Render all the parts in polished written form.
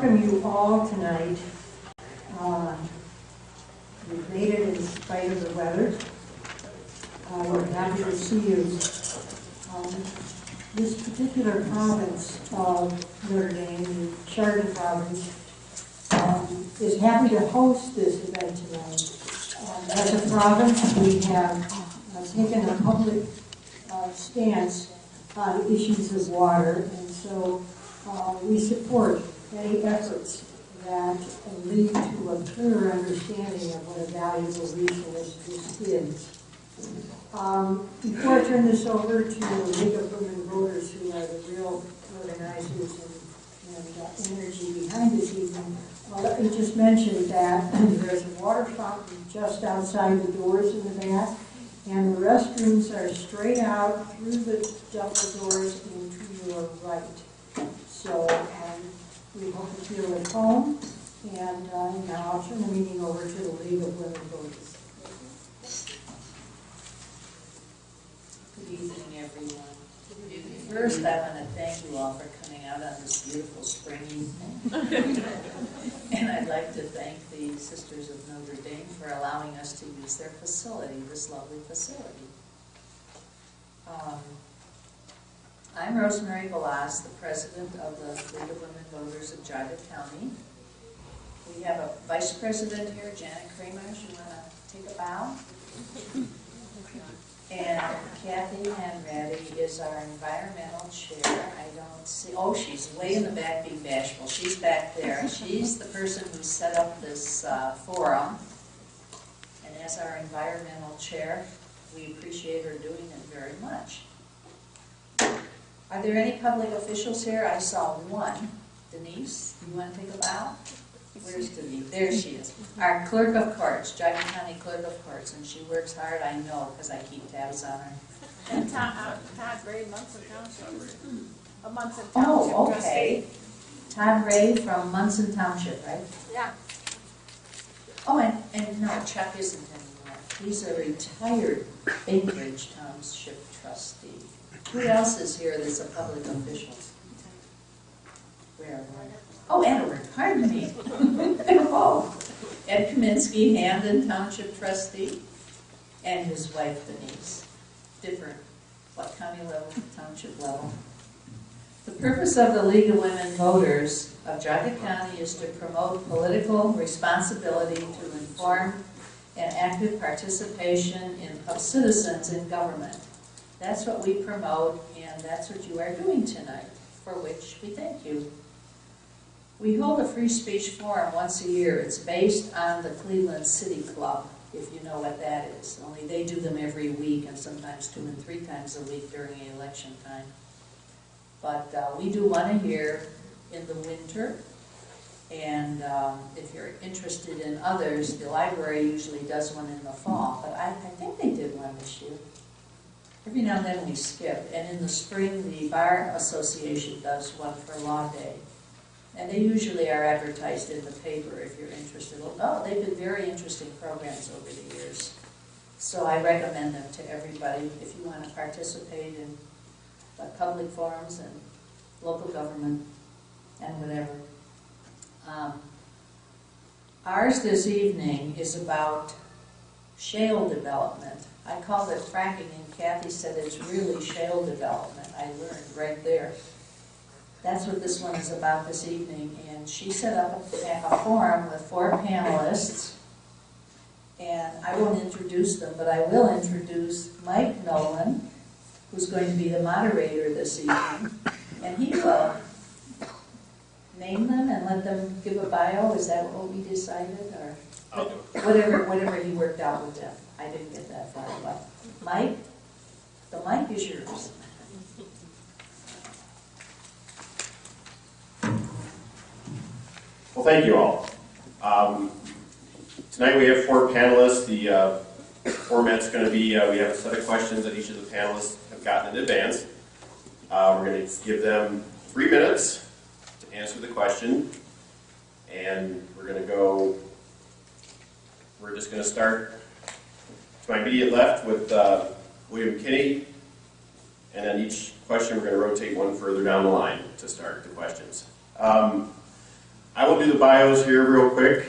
welcome you all tonight. We've made it in spite of the weather. We're happy to see you. This particular province of Notre Dame, the Chardon province, is happy to host this event tonight. As a province, we have taken a public stance on issues of water, and so we support any efforts that lead to a clearer understanding of what a valuable resource this is. Before I turn this over to the League of Women Voters, who are the real organizers and energy behind this evening, let me just mention that there's a water fountain just outside the doors in the back, and the restrooms are straight out through the double doors into your right. So we hope you feel at home, and now I'll turn the meeting over to the League of Women Voters. Good evening, everyone. First, I want to thank you all for coming out on this beautiful spring evening. And I'd like to thank the Sisters of Notre Dame for allowing us to use their facility, this lovely facility. I'm Rosemary Velas, the president of the League of Women Voters of Geauga County. We have a vice president here, Janet Kramer. You want to take a bow? And Kathy Hanratty is our environmental chair. I don't see, oh, she's way in the back being bashful. She's back there. She's the person who set up this forum. And as our environmental chair, we appreciate her doing it very much. Are there any public officials here? I saw one. Denise, you want to take a bow? Where's Denise? There she is. Our clerk of courts, Geauga County clerk of courts, and she works hard, I know, because I keep tabs on her. And Todd Ray, Munson Township. A Munson Township Oh, okay. trustee. Todd Ray from Munson Township, right? Yeah. Oh, and no, Chuck isn't anymore. He's a retired Bainbridge Township trustee. Who else is here that's a public official? Where? Oh, Edward, pardon me. Oh, Ed Kaminsky, Hamden Township trustee, and his wife Denise. Different, what, county level, township level. The purpose of the League of Women Voters of Geauga County is to promote political responsibility, to inform and active participation of citizens in government. That's what we promote, and that's what you are doing tonight, for which we thank you. We hold a free speech forum once a year. It's based on the Cleveland City Club, if you know what that is. Only they do them every week, and sometimes 2 and 3 times a week during election time. But we do one a year in the winter, and if you're interested in others, the library usually does one in the fall, but I think they did one this year. Every now and then we skip, and in the spring the Bar Association does one for Law Day. And they usually are advertised in the paper if you're interested. Oh, they've been very interesting programs over the years. So I recommend them to everybody if you want to participate in public forums and local government and whatever. Ours this evening is about shale development. I called it fracking, and Kathy said it's really shale development. I learned right there. That's what this one is about this evening, and she set up a forum with 4 panelists, and I won't introduce them, but I will introduce Mike Nolan, who's going to be the moderator this evening, and he will name them and let them give a bio. Is that what we decided, or whatever he worked out with them? I didn't get that far, but Mike, the mic is yours. Well, thank you all. Tonight we have 4 panelists. The format's going to be, we have a set of questions that each of the panelists have gotten in advance. We're going to give them 3 minutes to answer the question, and we're just going to start to my immediate left with William Kinney, and then each question we're going to rotate one further down the line to start the questions. I will do the bios here real quick,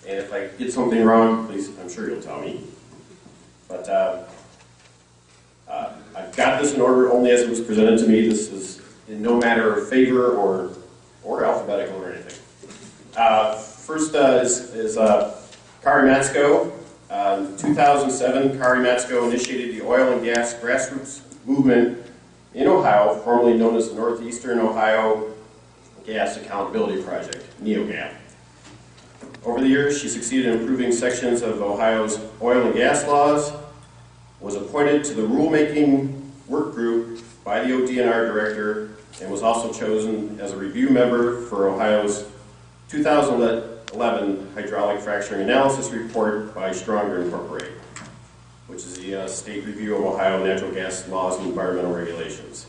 and if I get something wrong, please, I'm sure you'll tell me. But I've got this in order only as it was presented to me. This is in no matter of favor or alphabetical or anything. First is Kari Matsko. In 2007, Kari Matsko initiated the oil and gas grassroots movement in Ohio, formerly known as the Northeastern Ohio Gas Accountability Project, NEOGAP. Over the years, she succeeded in improving sections of Ohio's oil and gas laws, was appointed to the rulemaking work group by the ODNR director, and was also chosen as a review member for Ohio's 2011 hydraulic fracturing analysis report by Stronger Incorporated, which is the state review of Ohio natural gas laws and environmental regulations.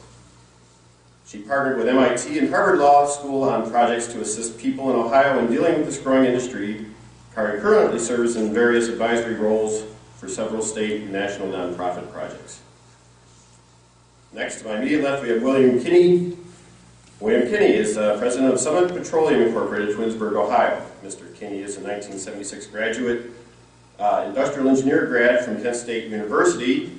She partnered with MIT and Harvard Law School on projects to assist people in Ohio in dealing with this growing industry. Kari currently serves in various advisory roles for several state and national nonprofit projects. Next, to my immediate left, we have William Kinney. William Kinney is president of Summit Petroleum Incorporated, Twinsburg, Ohio. Mr. Kinney is a 1976 graduate, industrial engineer grad from Kent State University.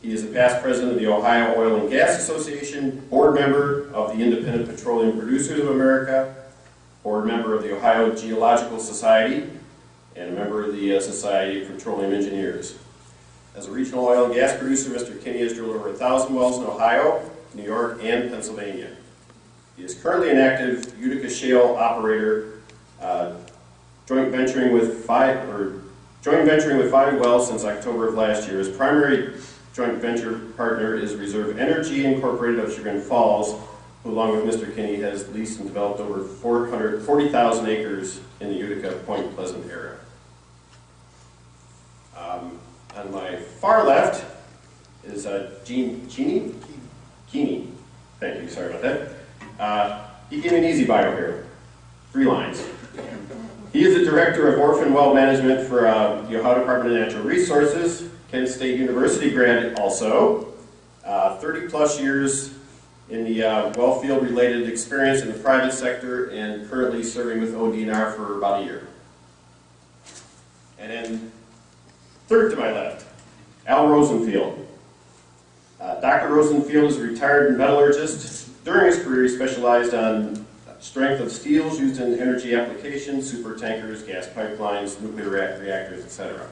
He is a past president of the Ohio Oil and Gas Association, board member of the Independent Petroleum Producers of America, board member of the Ohio Geological Society, and a member of the Society of Petroleum Engineers. As a regional oil and gas producer, Mr. Kinney has drilled over 1,000 wells in Ohio, New York, and Pennsylvania. He is currently an active Utica shale operator, joint venturing with five wells since October of last year. His primary joint venture partner is Reserve Energy Incorporated of Chagrin Falls, who along with Mr. Kinney has leased and developed over 440,000 acres in the Utica Point Pleasant area. On my far left is Keeney. Thank you, sorry about that. He gave me an easy bio here, 3 lines. He is the director of Orphan Well Management for the Ohio Department of Natural Resources, Kent State University grad also, 30 plus years in the well field related experience in the private sector, and currently serving with ODNR for about a year. And then third to my left, Al Rosenfield. Dr. Rosenfield is a retired metallurgist. During his career, he specialized on strength of steels used in energy applications, super tankers, gas pipelines, nuclear reactors, etc.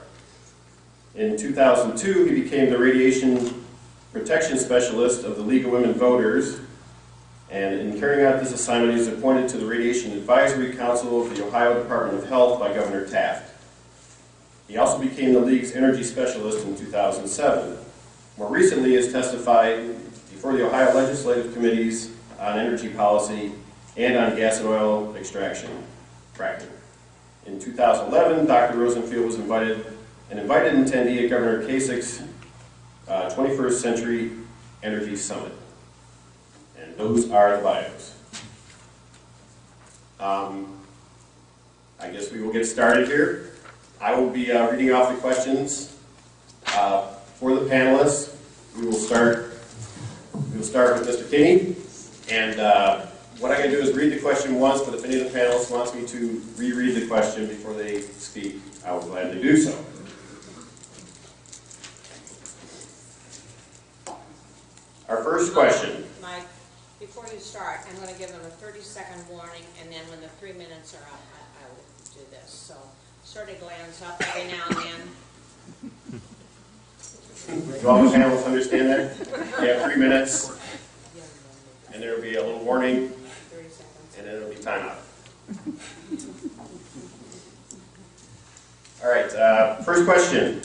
In 2002, he became the radiation protection specialist of the League of Women Voters, and in carrying out this assignment, he was appointed to the Radiation Advisory Council of the Ohio Department of Health by Governor Taft. He also became the League's energy specialist in 2007. More recently, he has testified before the Ohio Legislative Committees on energy policy and on gas and oil extraction, fracking. In 2011, Dr. Rosenfield was an invited attendee at Governor Kasich's 21st Century Energy Summit. And those are the bios. I guess we will get started here. I will be reading off the questions for the panelists. We will start with Mr. Kinney. And what I'm going to do is read the question once, but if any of the panelists wants me to reread the question before they speak, I will gladly do so. Our first question. Mike, before you start, I'm going to give them a 30-second warning, and then when the 3 minutes are up, I will do this. So sort of glance up every now and then. Do all the panelists understand that? You have 3 minutes, and there will be a little warning, 30 seconds. and then it will be time out. All right, first question.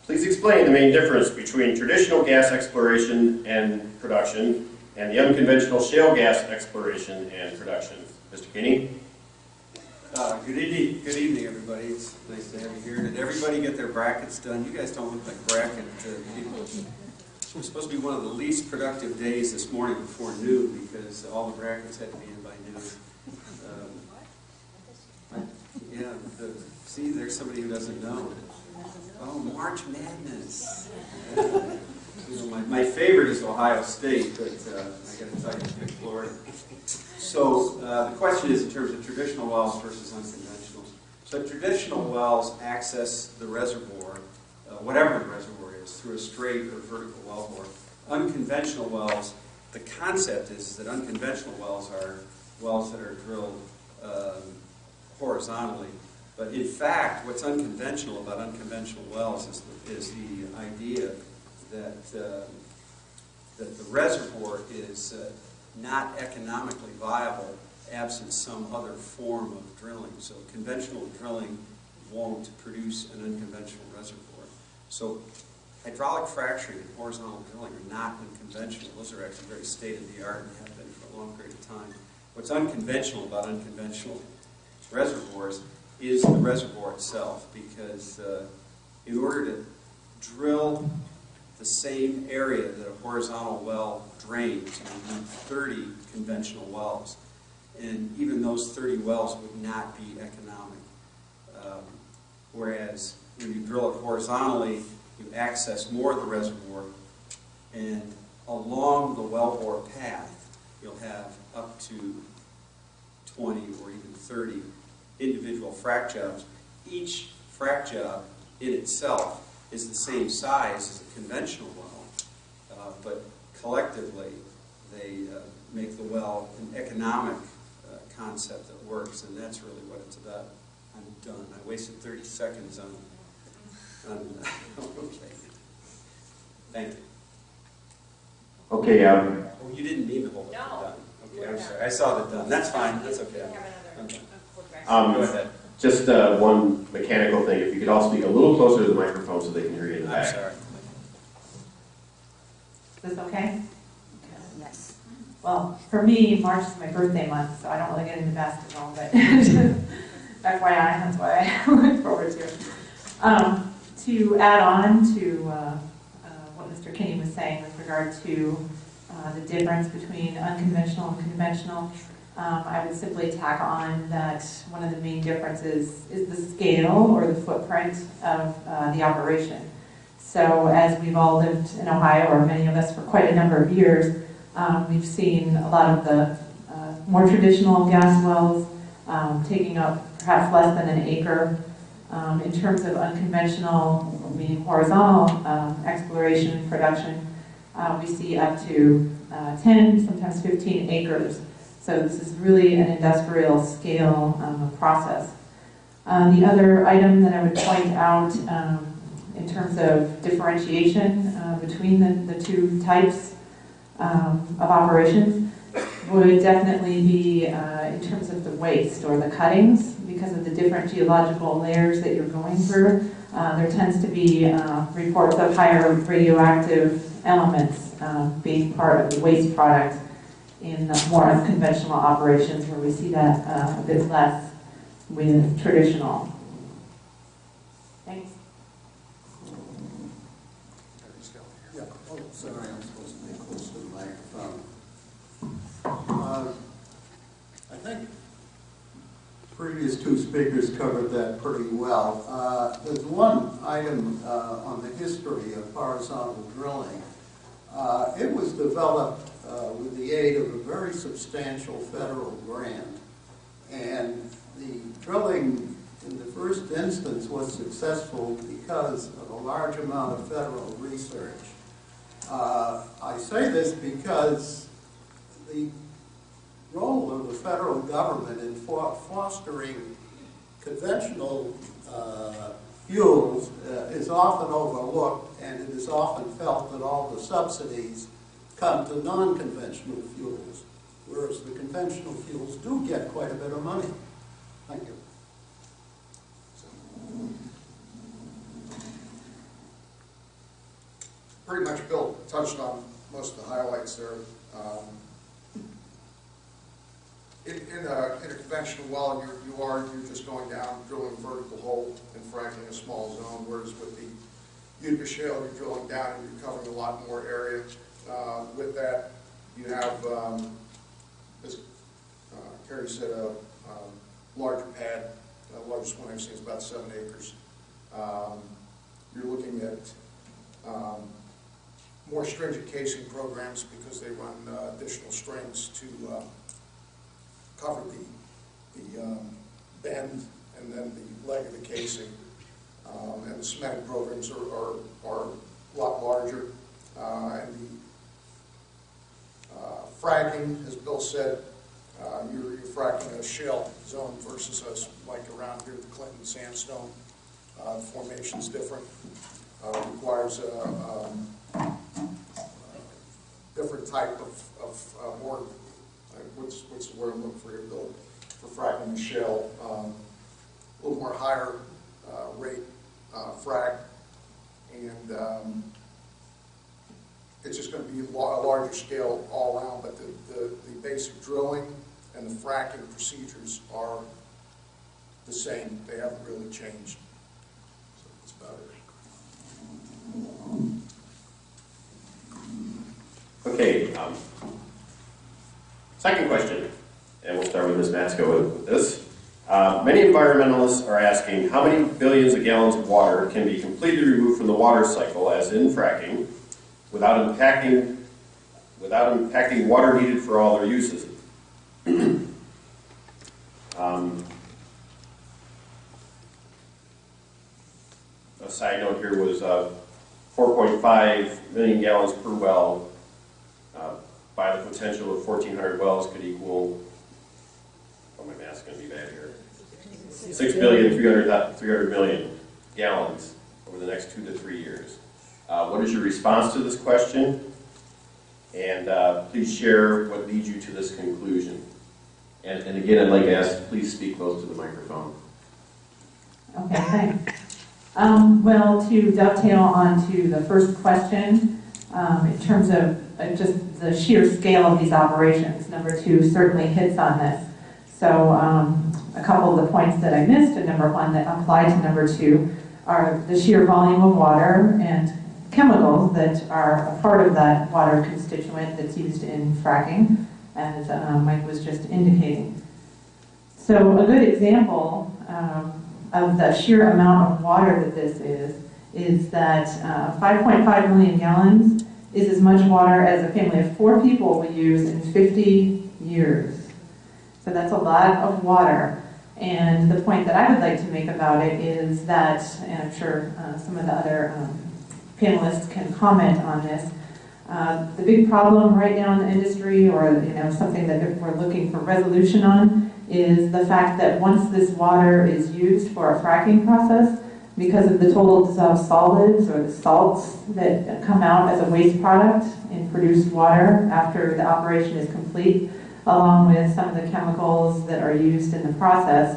Please explain the main difference between traditional gas exploration and production and the unconventional shale gas exploration and production. Mr. Kinney? Good evening, everybody. It's nice to have you here. Did everybody get their brackets done? You guys don't look like bracket people. It was supposed to be one of the least productive days this morning before noon because all the brackets had to be in by noon. See, there's somebody who doesn't know. Oh, March Madness. You know, my favorite is Ohio State, but I got to tell you, I picked Florida. So the question is in terms of traditional wells versus unconventional. So traditional wells access the reservoir, whatever the reservoir is, through a straight or vertical wellbore. Unconventional wells, the concept is that unconventional wells are wells that are drilled horizontally. But in fact, what's unconventional about unconventional wells is the idea that that the reservoir is not economically viable absent some other form of drilling. So conventional drilling won't produce an unconventional reservoir. So hydraulic fracturing and horizontal drilling are not unconventional. Those are actually very state-of-the-art and have been for a long period of time. What's unconventional about unconventional reservoirs is the reservoir itself, because in order to drill the same area that a horizontal well drains, you need 30 conventional wells. And even those 30 wells would not be economic. Whereas when you drill it horizontally, you access more of the reservoir, and along the wellbore path, you'll have up to 20 or even 30 individual frac jobs. Each frac job in itself is the same size as a conventional well, but collectively they make the well an economic concept that works, and that's really what it's about. I'm done. I wasted 30 seconds on okay. Thank you. Okay, Oh, you didn't mean the whole thing. No. Done. Okay, We're I'm done. sorry. I saw the done. That's fine. That's We okay. have another. Okay. Um, Go ahead. just one mechanical thing. If you could all speak a little closer to the microphone so they can hear you in the I'm back. sorry. Is this okay? Yes. Well, for me, March is my birthday month, so I don't really get into basketball, but FYI, that's why I look forward to it. To add on to what Mr. Kinney was saying with regard to the difference between unconventional and conventional, I would simply tack on that one of the main differences is the scale or the footprint of the operation. So as we've all lived in Ohio, or many of us for quite a number of years, we've seen a lot of the more traditional gas wells taking up perhaps less than an acre. In terms of unconventional, meaning horizontal exploration and production, we see up to 10, sometimes 15 acres. So this is really an industrial scale process. The other item that I would point out in terms of differentiation between the two types of operations would definitely be in terms of the waste or the cuttings. Because of the different geological layers that you're going through, there tends to be reports of higher radioactive elements being part of the waste product in more unconventional operations, where we see that a bit less with traditional. Thanks. Yeah. Oh, sorry, I'm supposed to be close to the microphone. I think previous two speakers covered that pretty well. There's one item on the history of horizontal drilling. It was developed with the aid of a very substantial federal grant, and the drilling in the first instance was successful because of a large amount of federal research. I say this because the role of the federal government in fostering conventional fuels is often overlooked, and it is often felt that all the subsidies come to non-conventional fuels, whereas the conventional fuels do get quite a bit of money. Thank you. Pretty much Bill touched on most of the highlights there. In a conventional well, you're just going down, drilling a vertical hole and fracking a small zone, whereas with the Utica shale, you're drilling down and you're covering a lot more area. With that, you have, as Kerry said, a larger pad. The largest one I've seen is about 7 acres. You're looking at more stringent casing programs because they run additional strings to bend and then the leg of the casing. And the cementing programs are a lot larger. And the fracking, as Bill said, you're fracking a shale zone versus us, like around here, the Clinton sandstone. The formation's different. Requires a different type of more, what's the word I'm looking for here, Bill, for fracking the shale. A little more higher rate frac, and it's just going to be a larger scale all around, but the basic drilling and the fracking procedures are the same. They haven't really changed. So that's about it. Okay, second question, and we'll start with Ms. Matsko with this. Many environmentalists are asking how many billions of gallons of water can be completely removed from the water cycle, as in fracking, without impacting water needed for all their uses. A side note here was 4.5 million gallons per well. By the potential of 1,400 wells could equal, oh, my math's going to be bad here, 6,300 million gallons over the next 2 to 3 years. What is your response to this question? And please share what leads you to this conclusion. And again, I'd like to ask, please speak close to the microphone. Okay, thanks. Well, to dovetail onto the first question, in terms of just the sheer scale of these operations, number 2 certainly hits on this. So a couple of the points that I missed in number 1 that apply to number 2 are the sheer volume of water and chemicals that are a part of that water constituent that's used in fracking, as Mike was just indicating. So a good example of the sheer amount of water that this is that 5.5 million gallons is as much water as a family of 4 people will use in 50 years. So that's a lot of water. And the point that I would like to make about it is that, and I'm sure some of the other panelists can comment on this, the big problem right now in the industry, or something that we're looking for resolution on, is the fact that once this water is used for a fracking process, because of the total dissolved solids or the salts that come out as a waste product in produced water after the operation is complete, along with some of the chemicals that are used in the process,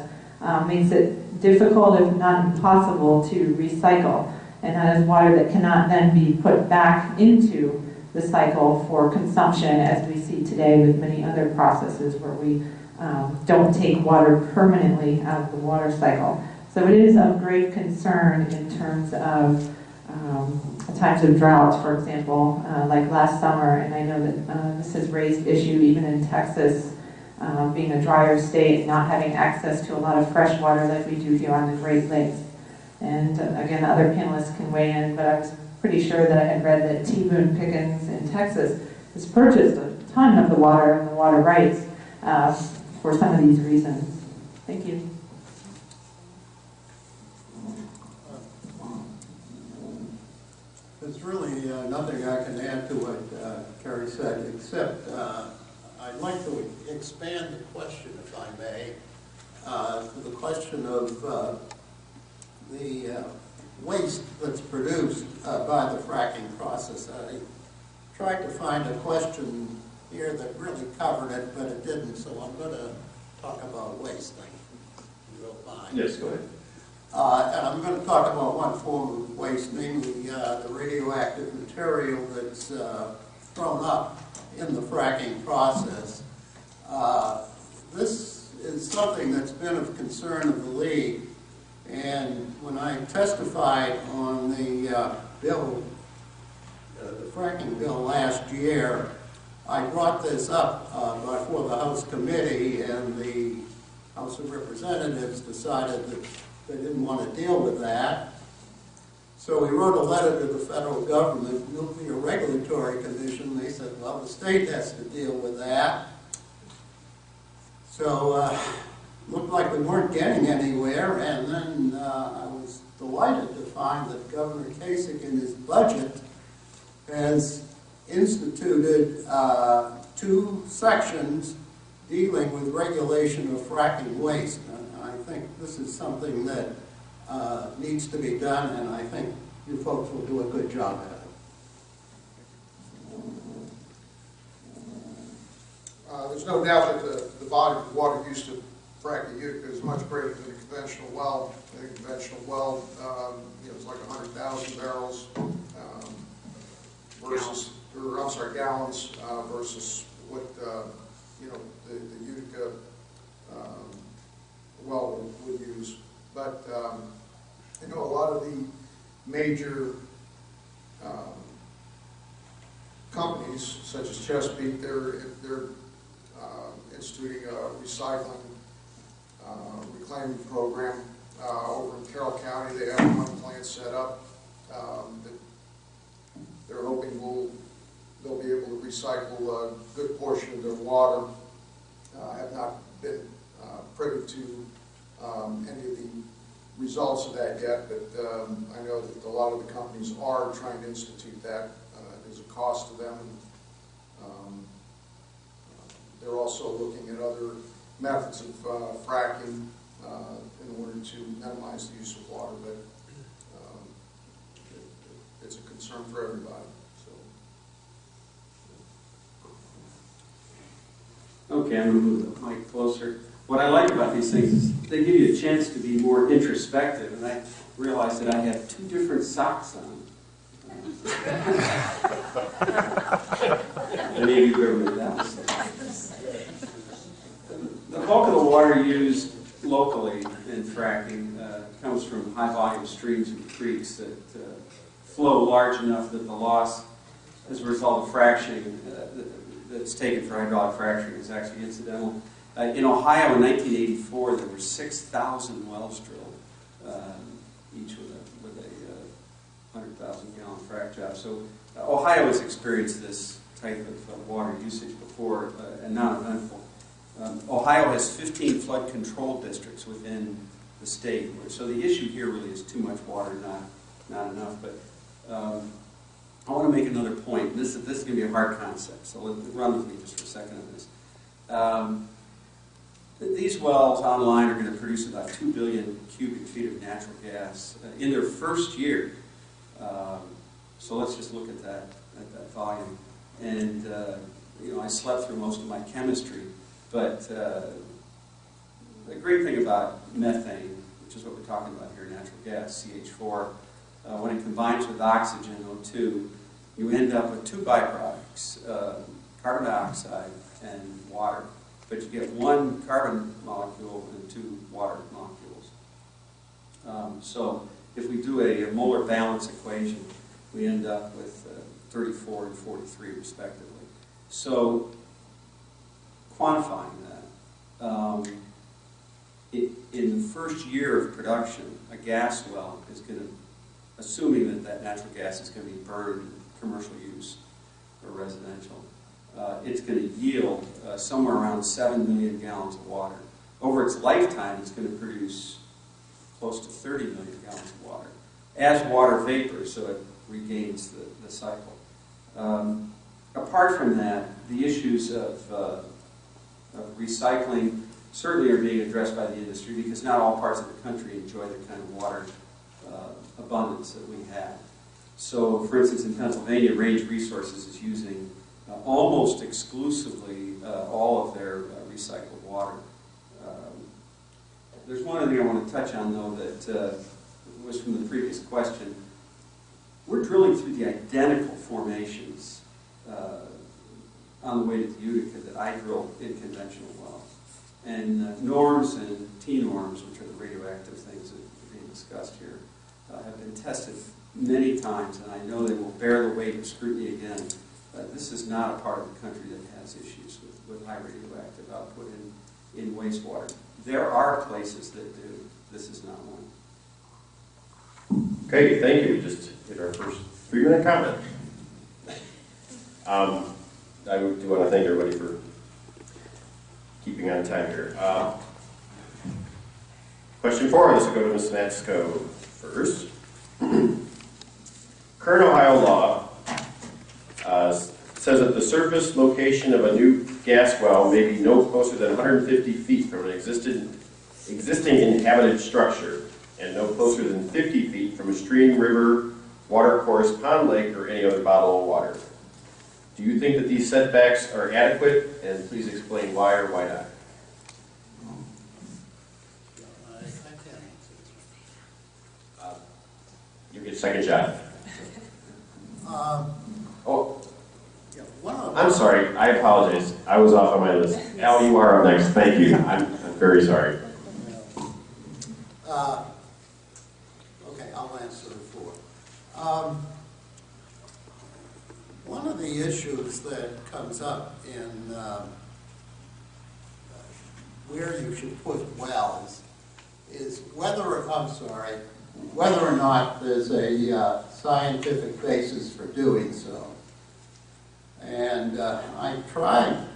makes it difficult, if not impossible, to recycle. And that is water that cannot then be put back into the cycle for consumption, as we see today with many other processes where we don't take water permanently out of the water cycle. So it is of great concern in terms of times of drought, for example, like last summer, and I know that this has raised issue even in Texas, being a drier state, not having access to a lot of fresh water like we do here on the Great Lakes. And again, other panelists can weigh in, but I was pretty sure that I had read that T. Boone Pickens in Texas has purchased a ton of the water and the water rights for some of these reasons. Thank you. There's really nothing I can add to what Carrie said, except I'd like to expand the question, if I may, to the question of the waste that's produced by the fracking process. I tried to find a question here that really covered it, but it didn't, so I'm going to talk about waste thing, if you don't mind. Yes, go ahead. And I'm going to talk about one form of waste, namely the radioactive material that's thrown up in the fracking process. This is something that's been of concern of the League, and when I testified on the bill, the fracking bill last year, I brought this up before the House Committee, and the House of Representatives decided that they didn't want to deal with that. So we wrote a letter to the federal government, Nuclear Regulatory Commission. They said, well, the state has to deal with that. So looked like we weren't getting anywhere, and then I was delighted to find that Governor Kasich in his budget has instituted 2 sections dealing with regulation of fracking waste. And I think this is something that needs to be done, and I think you folks will do a good job at it. There's no doubt that the volume of water used to frack the Utica is much greater than a conventional well. The conventional well, it's like 100,000 barrels versus, gallons versus what the Utica well would use. But a lot of the major companies, such as Chesapeake, they're instituting a recycling reclaiming program over in Carroll County. They have one plant set up that they're hoping they'll be able to recycle a good portion of their water. Have not been privy to any of the results of that yet, but I know that a lot of the companies are trying to institute that. There's a cost to them. They're also looking at other methods of fracking in order to minimize the use of water, but it's a concern for everybody. Okay, I'm going to move the mic closer. What I like about these things is they give you a chance to be more introspective, and I realized that I have 2 different socks on. Any of you ever made that mistake? The bulk of the water used locally in fracking comes from high-volume streams and creeks that flow large enough that the loss as a result of fracturing that's taken for hydraulic fracturing is actually incidental. In Ohio in 1984, there were 6,000 wells drilled, each with a 100,000-gallon frac job. So Ohio has experienced this type of water usage before and not eventful. Ohio has 15 flood control districts within the state, so the issue here really is too much water, not enough. But I want to make another point. This is going to be a hard concept, so run with me just for a second on this. These wells online are going to produce about 2 billion cubic feet of natural gas in their first year. So let's just look at that volume. And I slept through most of my chemistry, but the great thing about methane, which is what we're talking about here, natural gas, CH4, when it combines with oxygen, O2, you end up with 2 byproducts, carbon dioxide and water. But you get 1 carbon molecule and 2 water molecules. So if we do a molar balance equation, we end up with 34 and 43 respectively. So quantifying that, in the first year of production, a gas well is going to, assuming that natural gas is going to be burned in commercial use or residential, it's going to yield somewhere around 7 million gallons of water. Over its lifetime, it's going to produce close to 30 million gallons of water as water vapor, so it regains the cycle. Apart from that, the issues of recycling certainly are being addressed by the industry because not all parts of the country enjoy the kind of water abundance that we have. So, for instance, in Pennsylvania, Range Resources is using almost exclusively all of their recycled water. There's one other thing I want to touch on, though, that was from the previous question. We're drilling through the identical formations on the way to the Utica that I drilled in conventional wells. And norms and T-norms, which are the radioactive things that are being discussed here, have been tested many times, and I know they will bear the weight of scrutiny again. This is not a part of the country that has issues with high radioactive output in wastewater. There are places that do. This is not one. Okay, thank you. We just did our first 3-minute comment. I do want to thank everybody for keeping on time here. Question 4, this will go to Ms. Matsko first. Current Ohio law says that the surface location of a new gas well may be no closer than 150 feet from an existing inhabited structure and no closer than 50 feet from a stream, river, watercourse, pond, lake, or any other body of water. Do you think that these setbacks are adequate? And please explain why or why not. You get a second shot. I'm sorry. I apologize. I was off on my list. Al, you are up next. Thank you. I'm very sorry. Okay, I'll answer the 4. One of the issues that comes up in where you should put wells is whether or not there's a scientific basis for doing so. And I tried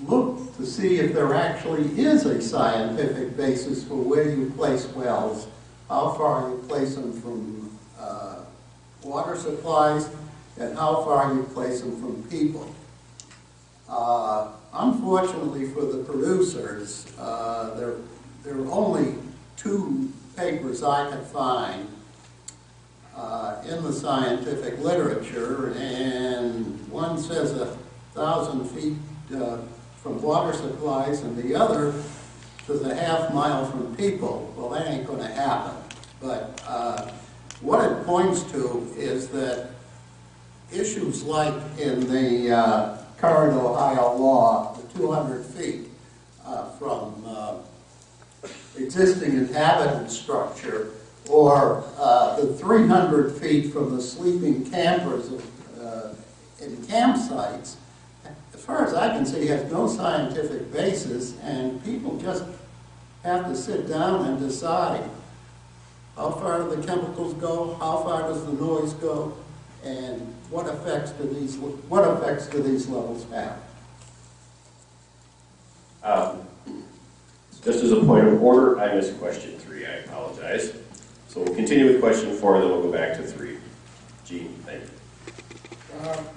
look to see if there actually is a scientific basis for where you place wells, how far you place them from water supplies, and how far you place them from people. Unfortunately for the producers, there are only 2 papers I could find in the scientific literature, and one says 1,000 feet from water supplies, and the other says a half mile from people. Well, that ain't going to happen. But what it points to is that issues like in the current Ohio law, the 200 feet from existing inhabited structure, or the 300 feet from the sleeping campers in campsites, as far as I can see, has no scientific basis, and people just have to sit down and decide how far do the chemicals go, how far does the noise go, and what effects do these levels have? Just as a point of order, I missed question 3. I apologize. So we'll continue with question 4, then we'll go back to 3. Gene, thank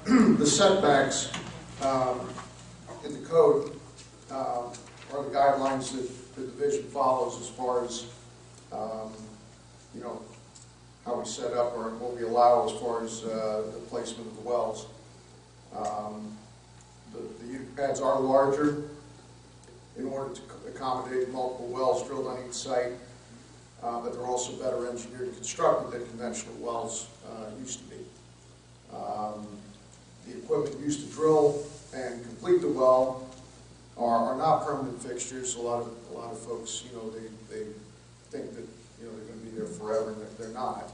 you. The setbacks in the code are the guidelines that the division follows as far as, how we set up or what we allow as far as the placement of the wells. The unit pads are larger in order to accommodate multiple wells drilled on each site, but they're also better engineered and constructed than conventional wells used to be. The equipment used to drill and complete the well are not permanent fixtures. A lot of folks, they think that they're going to be there forever, and they're not.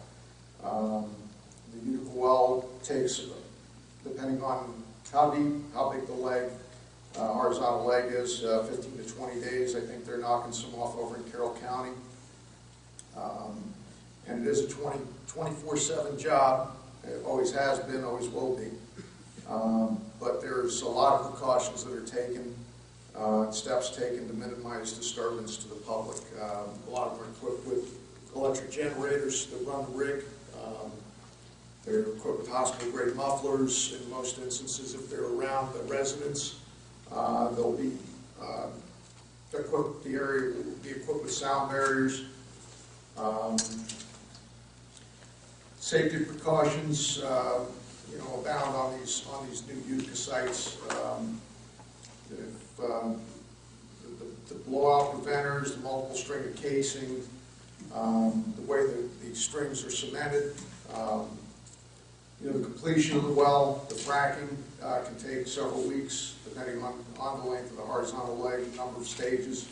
The Utica well takes, depending on how deep, how big the leg, horizontal leg is, 15 to 20 days. I think they're knocking some off over in Carroll County. And it is a 24/7 job. It always has been, always will be. But there's a lot of precautions that are taken, steps taken to minimize disturbance to the public. A lot of them are equipped with electric generators that run the rig. They're equipped with hospital-grade mufflers. In most instances, if they're around the residents, they'll be equipped. The area will be equipped with sound barriers. Safety precautions, abound on these new Utica sites. The blowout preventers, the multiple string of casing, the way that the strings are cemented, the completion of the well, the fracking can take several weeks, depending on the length of the horizontal leg, the number of stages.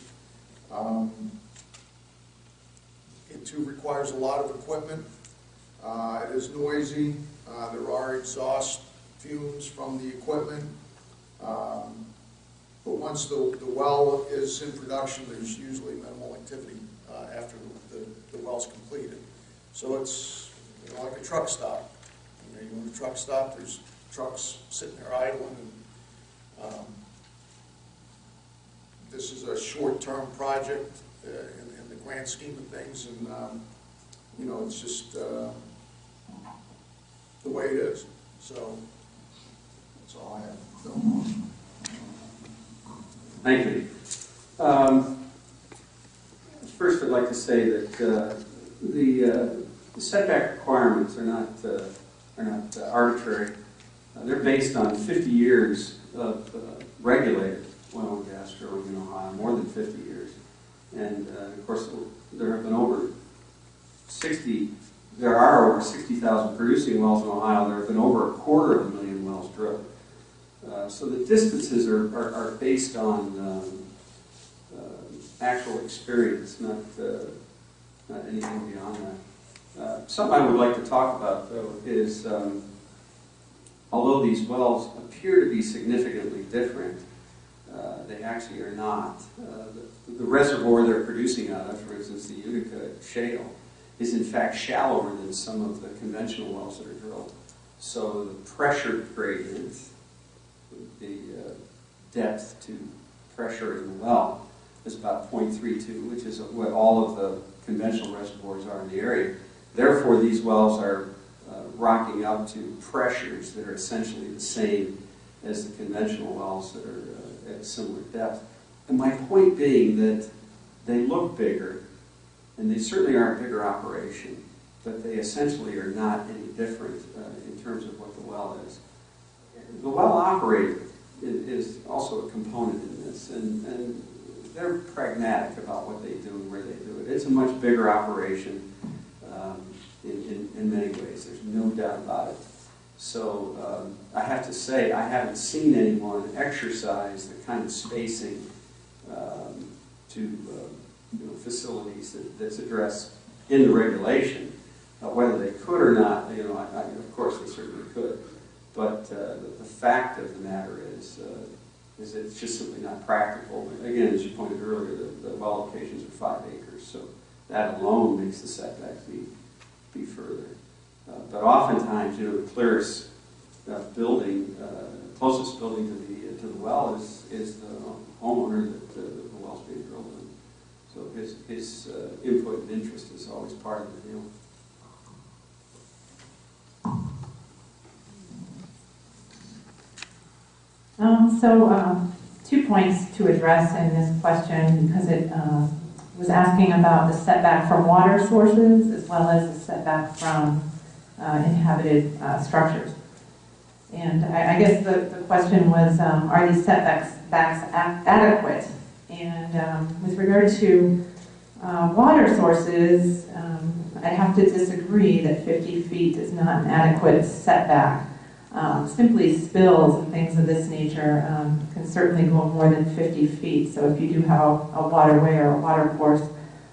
It too requires a lot of equipment. It is noisy. There are exhaust fumes from the equipment. But once the well is in production, there's usually minimal activity after the well's completed. So it's like a truck stop. You go to a truck stop, there's trucks sitting there idling. And, this is a short-term project in the grand scheme of things, and, you know, it's just the way it is. So that's all I have. Bill. Thank you. First, I'd like to say that the setback requirements are not arbitrary. They're based on 50 years of regulated oil and gas drilling in Ohio, more than 50 years. And of course, there have been there are over 60,000 producing wells in Ohio. There have been over 250,000 wells drilled. So the distances are based on actual experience, not anything beyond that. Something I would like to talk about, though, is although these wells appear to be significantly different, they actually are not. The reservoir they're producing out of, for instance, the Utica Shale, is in fact shallower than some of the conventional wells that are drilled. So the pressure gradient, the depth to pressure in the well, is about 0.32, which is what all of the conventional reservoirs are in the area. Therefore, these wells are rocking up to pressures that are essentially the same as the conventional wells that are at a similar depth. And my point being that they look bigger, and they certainly are a bigger operation, but they essentially are not any different in terms of what the well is. The well operator is also a component in this, and they're pragmatic about what they do and where they do it. It's a much bigger operation in many ways. There's no doubt about it. So I have to say, I haven't seen anyone exercise the kind of spacing to facilities that's addressed in the regulation. Whether they could or not, of course they certainly could. But the fact of the matter is it's just simply not practical. Again, as you pointed earlier, the well locations are 5 acres, so that alone makes the setbacks be further. But oftentimes, the clearest building, closest building to the well is the homeowner that the well's being drilled in. So his input and interest is always part of the deal. So 2 points to address in this question, because it was asking about the setback from water sources as well as the setback from inhabited structures. And I guess the question was, are these setbacks adequate? And with regard to water sources, I'd have to disagree that 50 feet is not an adequate setback. Simply spills and things of this nature can certainly go more than 50 feet. So if you do have a waterway or a water course,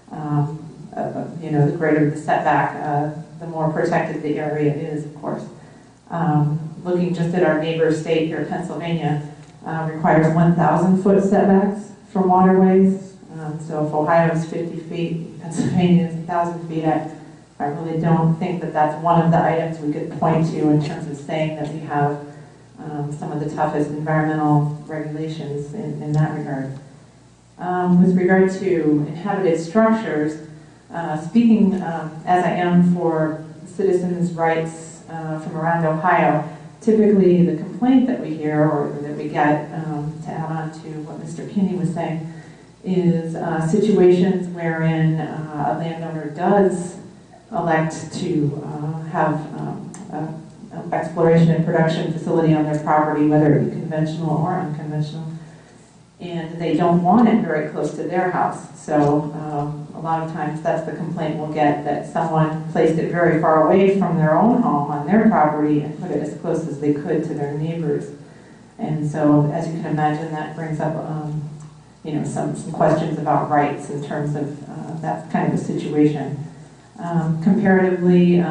the greater the setback, the more protected the area is, of course. Looking just at our neighbor state here, Pennsylvania, requires 1,000-foot setbacks from waterways. So if Ohio is 50 feet, Pennsylvania is 1,000 feet. I really don't think that that's one of the items we could point to in terms of saying that we have some of the toughest environmental regulations in that regard. With regard to inhabited structures, speaking as I am for citizens' rights from around Ohio, typically the complaint that we hear or that we get, to add on to what Mr. Kinney was saying, is situations wherein a landowner does elect to have an exploration and production facility on their property, whether it be conventional or unconventional, and they don't want it very close to their house. So a lot of times that's the complaint we'll get, that someone placed it very far away from their own home on their property and put it as close as they could to their neighbors. And so, as you can imagine, that brings up some questions about rights in terms of that kind of a situation. Comparatively,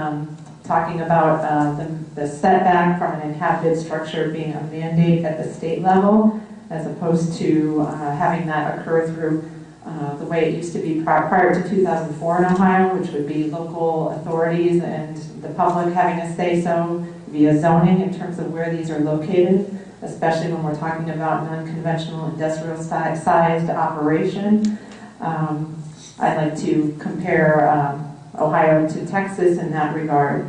talking about the setback from an inhabited structure being a mandate at the state level, as opposed to having that occur through the way it used to be prior to 2004 in Ohio, which would be local authorities and the public having a say-so via zoning in terms of where these are located, especially when we're talking about non-conventional industrial-sized operation. I'd like to compare Ohio to Texas in that regard.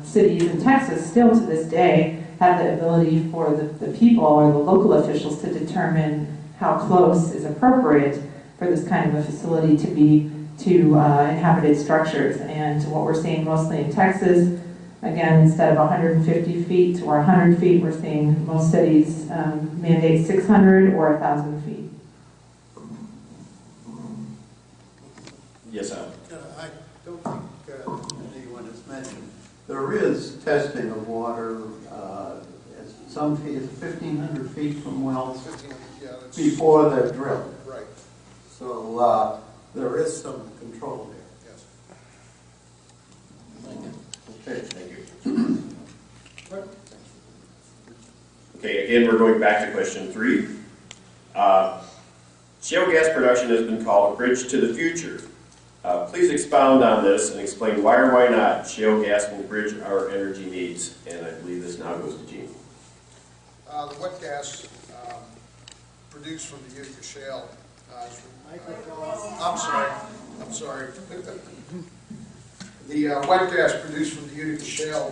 Cities in Texas still to this day have the ability for the people or the local officials to determine how close is appropriate for this kind of a facility to be to inhabited structures. And what we're seeing mostly in Texas, again, instead of 150 feet or 100 feet, we're seeing most cities mandate 600 or 1,000 feet. Yes, sir. I don't think anyone has mentioned, there is testing of water, some feet, 1,500 feet from wells 15, yeah, that's before they're drilled. right, So there is some control there. yes. Okay, thank you. Okay, again, we're going back to question 3. Shale gas production has been called a bridge to the future. Please expound on this and explain why or why not shale gas will bridge our energy needs. And I believe this now goes to Gene. The wet gas produced from the Utica Shale. I'm sorry. The wet gas produced from the Utica Shale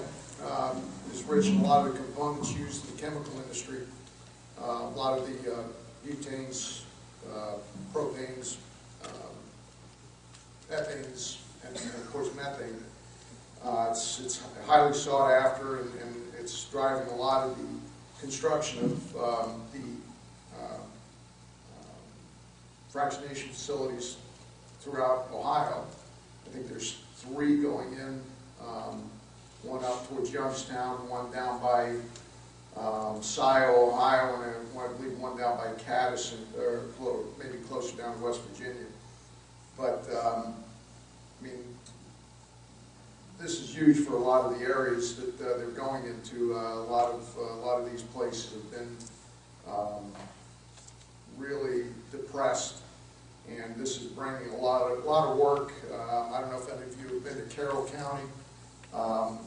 is rich in a lot of the components used in the chemical industry. A lot of the butanes, propanes, ethanes, and of course methane. It's highly sought after, and it's driving a lot of the construction of the fractionation facilities throughout Ohio. I think there's 3 going in, one up towards Youngstown, one down by Scioto, Ohio, and I believe one down by Caddis, or maybe closer down to West Virginia. But I mean, this is huge for a lot of the areas that they're going into. A lot of these places have been really depressed, and this is bringing a lot of work. I don't know if any of you have been to Carroll County. A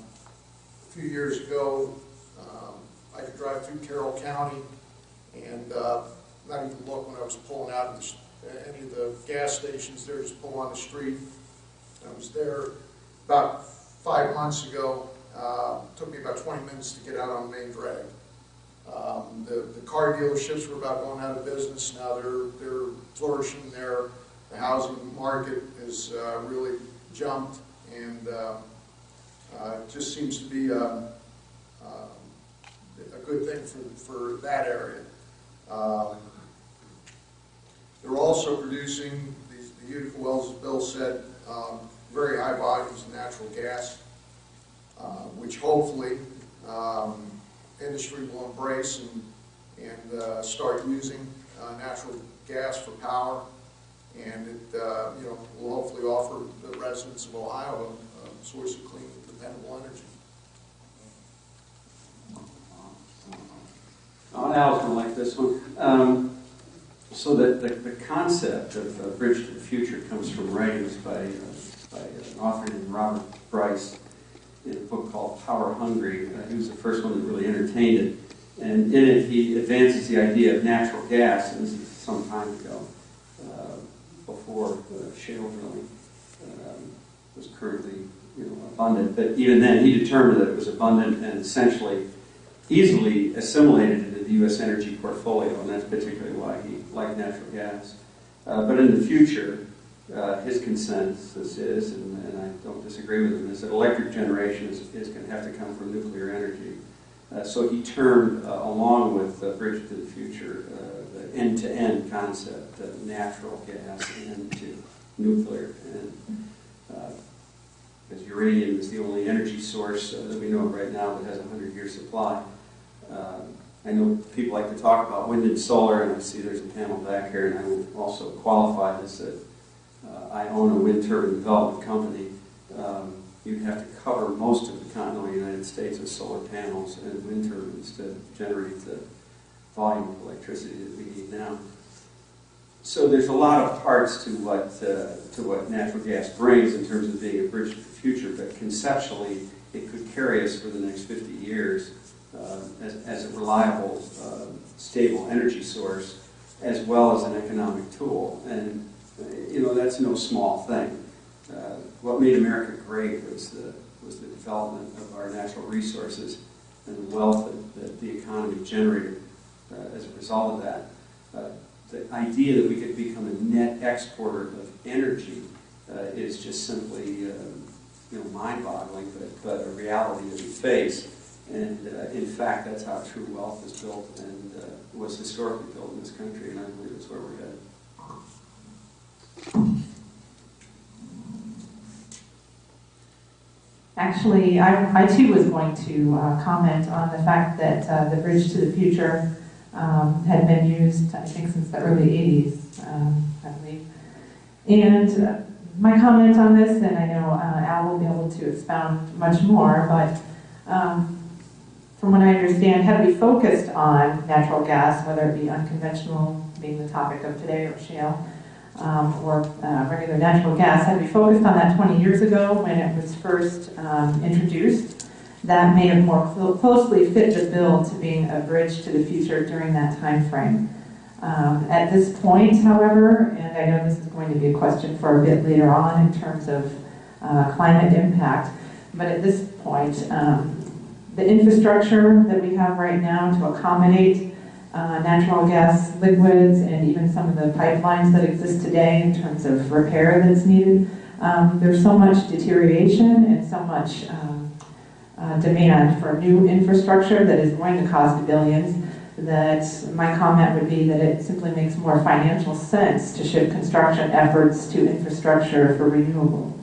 few years ago, I could drive through Carroll County and not even look when I was pulling out of any of the gas stations there, just pull on the street. I was there about 5 months ago. Took me about 20 minutes to get out on Main Drag. The car dealerships were about going out of business. Now they're flourishing there. The housing market has really jumped, and it just seems to be a good thing for that area. They're also producing, the Utica wells, as Bill said, very high volumes of natural gas, which hopefully industry will embrace and start using natural gas for power, and it will hopefully offer the residents of Ohio a source of clean, dependable energy. Al's going to like this one. So that the concept of a bridge to the future comes from writings by an author named Robert Bryce in a book called Power Hungry. He was the first one that really entertained it. And in it, he advances the idea of natural gas, and this is some time ago, before shale drilling was currently abundant. But even then, he determined that it was abundant and essentially easily assimilated into the U.S. energy portfolio, and that's particularly why he liked natural gas. But in the future, his consensus is, and I don't disagree with him, is that electric generation is going to have to come from nuclear energy. So he termed, along with Bridge to the Future, the end-to-end concept of natural gas into nuclear. And because uranium is the only energy source that we know of right now that has a 100-year supply. I know people like to talk about wind and solar, and I see there's a panel back here, and I will also qualify this that I own a wind turbine development company. You'd have to cover most of the continental United States with solar panels and wind turbines to generate the volume of electricity that we need now. So there's a lot of parts to what natural gas brings in terms of being a bridge to the future, but conceptually it could carry us for the next 50 years as a reliable, stable energy source, as well as an economic tool. And that's no small thing. What made America great was the development of our natural resources and the wealth that the economy generated as a result of that. The idea that we could become a net exporter of energy is just simply mind-boggling, but a reality that we face. And in fact, that's how true wealth is built and was historically built in this country, and I believe it's where we're headed. Actually, I too was going to comment on the fact that the Bridge to the Future had been used, I think, since the early 80s, I believe. And my comment on this, and I know Al will be able to expound much more, but from what I understand, heavily focused on natural gas, whether it be unconventional, being the topic of today, or shale, or regular natural gas, had to be focused on that 20 years ago when it was first introduced. That may have more closely fit the bill to being a bridge to the future during that time frame. At this point, however, and I know this is going to be a question for a bit later on in terms of climate impact, but at this point, the infrastructure that we have right now to accommodate natural gas liquids and even some of the pipelines that exist today in terms of repair that's needed, there's so much deterioration and so much demand for new infrastructure that is going to cost billions, that my comment would be that it simply makes more financial sense to shift construction efforts to infrastructure for renewable.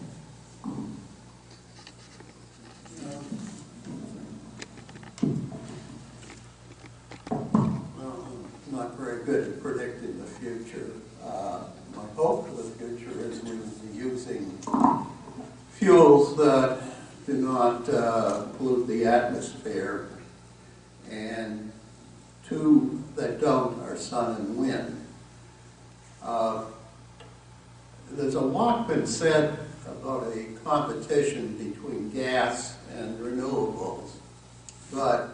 I'm not very good at predicting the future. My hope for the future is we will be using fuels that do not pollute the atmosphere, and two that don't are sun and wind. There's a lot been said about a competition between gas and renewables, but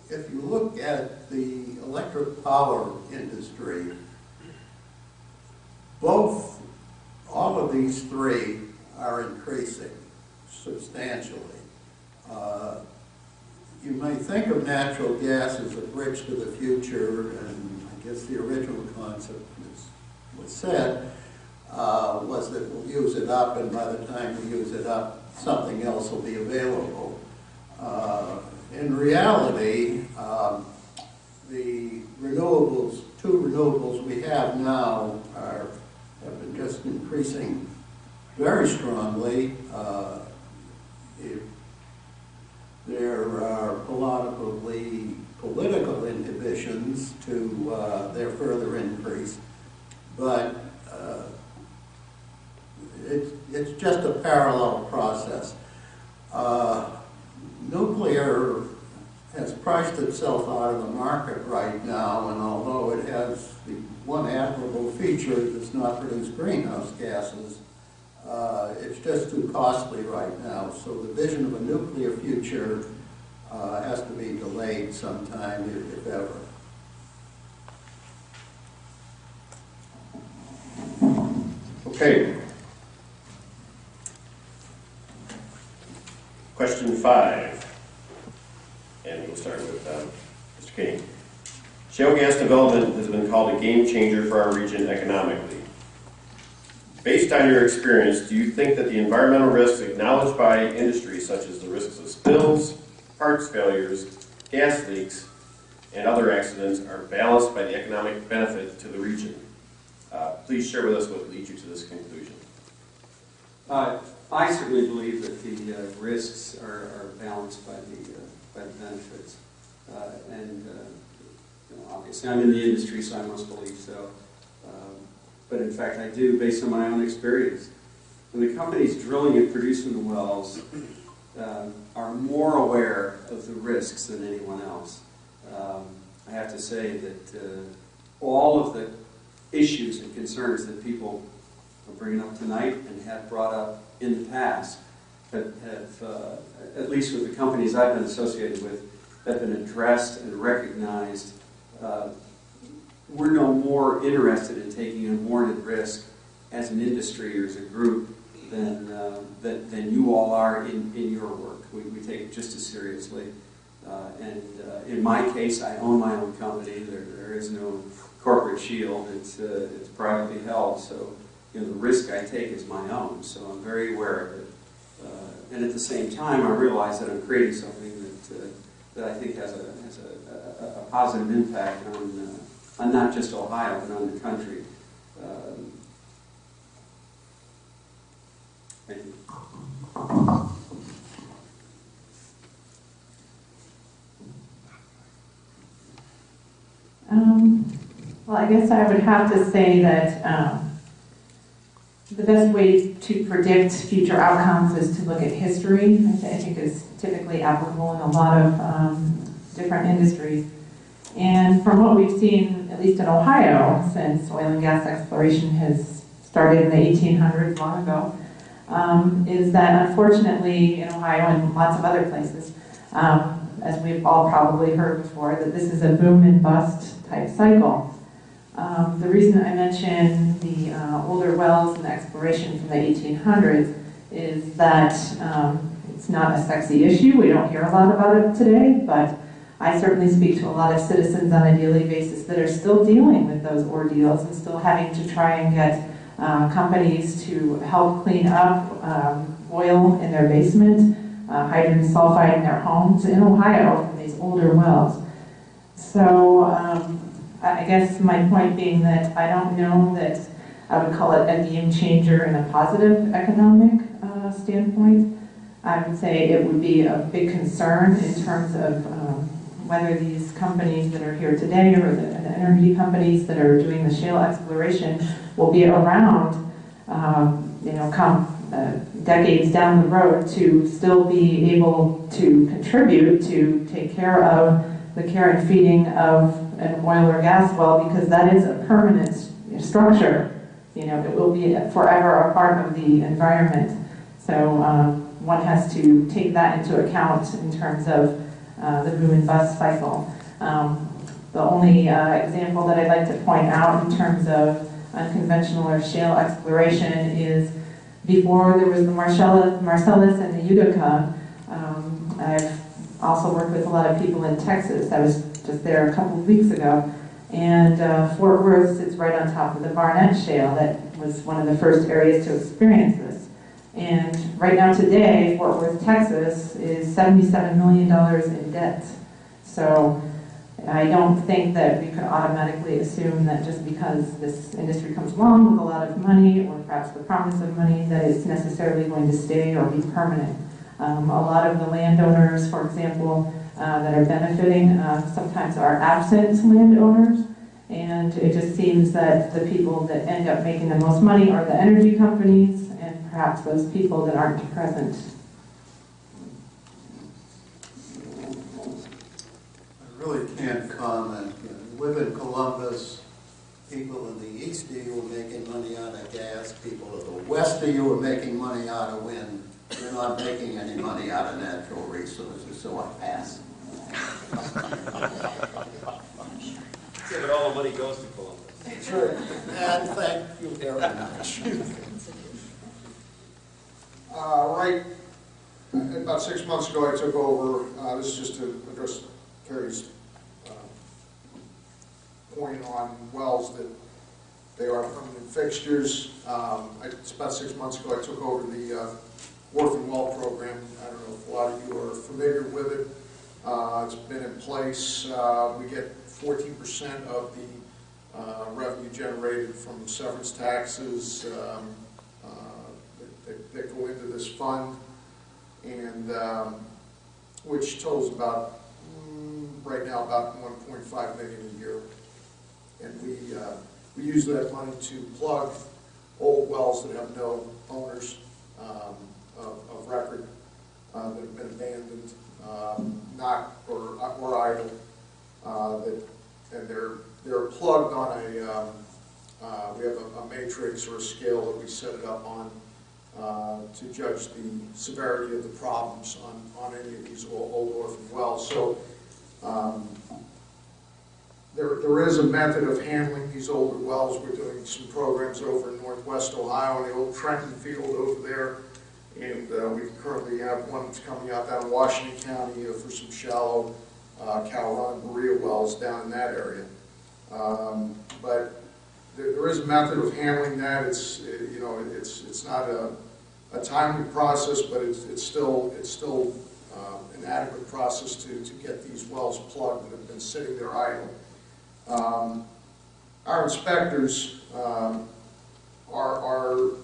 if you look at the electric power industry, all of these three are increasing substantially. You may think of natural gas as a bridge to the future, and I guess the original concept was said was that we'll use it up, and by the time we use it up, something else will be available. In reality, the two renewables we have now have been just increasing very strongly. There are a lot of political inhibitions to their further increase, but it's just a parallel process. Nuclear has priced itself out of the market right now, and although it has the one admirable feature, it does not produce greenhouse gases, it's just too costly right now. So the vision of a nuclear future has to be delayed sometime, if ever. Okay. Question 5. And we'll start with Mr. King. Shale gas development has been called a game changer for our region economically. Based on your experience, do you think that the environmental risks acknowledged by industry, such as the risks of spills, parts failures, gas leaks, and other accidents, are balanced by the economic benefit to the region? Please share with us what leads you to this conclusion. I certainly believe that the risks are balanced by the benefits. Obviously I'm in the industry, so I must believe so. But in fact, I do, based on my own experience. And the companies drilling and producing the wells are more aware of the risks than anyone else. I have to say that all of the issues and concerns that people are bringing up tonight and have brought up in the past have at least with the companies I've been associated with, have been addressed and recognized. We're no more interested in taking unwarranted risk as an industry or as a group than you all are in your work. We take it just as seriously. And in my case, I own my own company. There is no corporate shield. It's privately held, so the risk I take is my own. So I'm very aware of it. And at the same time, I realize that I'm creating something that I think has a positive impact on not just Ohio, but on the country. Thank you. Well, I guess I would have to say that the best way to predict future outcomes is to look at history. I think is typically applicable in a lot of different industries. And from what we've seen, at least in Ohio, since oil and gas exploration has started in the 1800s, long ago, is that unfortunately in Ohio and lots of other places, as we've all probably heard before, that this is a boom and bust type cycle. The reason I mention the older wells and the exploration from the 1800s is that it's not a sexy issue. We don't hear a lot about it today, but I certainly speak to a lot of citizens on a daily basis that are still dealing with those ordeals and still having to try and get companies to help clean up oil in their basement, hydrogen sulfide in their homes in Ohio from these older wells. So I guess my point being that I don't know that I would call it a game changer in a positive economic standpoint. I would say it would be a big concern in terms of whether these companies that are here today or the energy companies that are doing the shale exploration will be around, come decades down the road to still be able to contribute to take care of the care and feeding of an oil or gas well, because that is a permanent structure. It will be forever a part of the environment. So one has to take that into account in terms of the boom and bust cycle. The only example that I'd like to point out in terms of unconventional or shale exploration is before there was the Marcellus and the Utica. I've also worked with a lot of people in Texas. I was just there a couple of weeks ago. And Fort Worth sits right on top of the Barnett Shale. That was one of the first areas to experience this. And right now today, Fort Worth, Texas is $77 million in debt. So I don't think that we could automatically assume that just because this industry comes along with a lot of money, or perhaps the promise of money, that it's necessarily going to stay or be permanent. A lot of the landowners, for example, that are benefiting sometimes are absent landowners, and it just seems that the people that end up making the most money are the energy companies and perhaps those people that aren't present. I really can't comment. Live in Columbus. People in the east of you are making money out of gas. People to the west of you are making money out of wind. You're not making any money out of natural resources, so I pass. Yeah, but all the money goes to Columbus. That's right. And thank you very much. Right, about 6 months ago I took over, this is just to address Terry's point on wells, that they are permanent fixtures. It's about 6 months ago I took over the Orphan Well program. I don't know if a lot of you are familiar with it. It's been in place. We get 14% of the revenue generated from severance taxes that go into this fund, and which totals about, right now, about $1.5 million a year. And we use that money to plug old wells that have no owners of record, that have been abandoned, not or idle, and they're plugged on we have a matrix or a scale that we set it up on to judge the severity of the problems on any of these old orphan wells. So There is a method of handling these older wells. We're doing some programs over in northwest Ohio, in the old Trenton field over there. And we currently have one that's coming out down in Washington County for some shallow Cow Run Berea wells down in that area. But there is a method of handling that. It's not a timely process, but it's still an adequate process to get these wells plugged that have been sitting there idle. Our inspectors are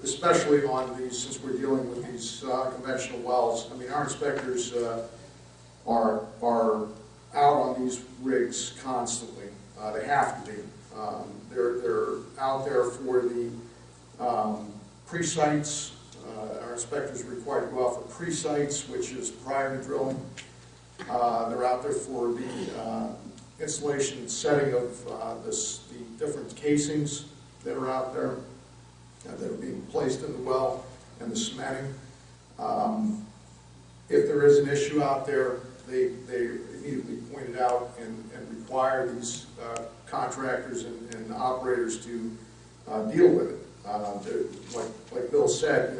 especially on these, since we're dealing with these conventional wells. I mean, our inspectors are out on these rigs constantly. They have to be. They're out there for the pre-sites. Our inspectors are required to go out for pre-sites, which is prior to drilling. They're out there for the installation and setting of the different casings that are out there that are being placed in the well, and the cementing. If there is an issue out there, they immediately point it out and require these contractors and operators to deal with it. Like Bill said,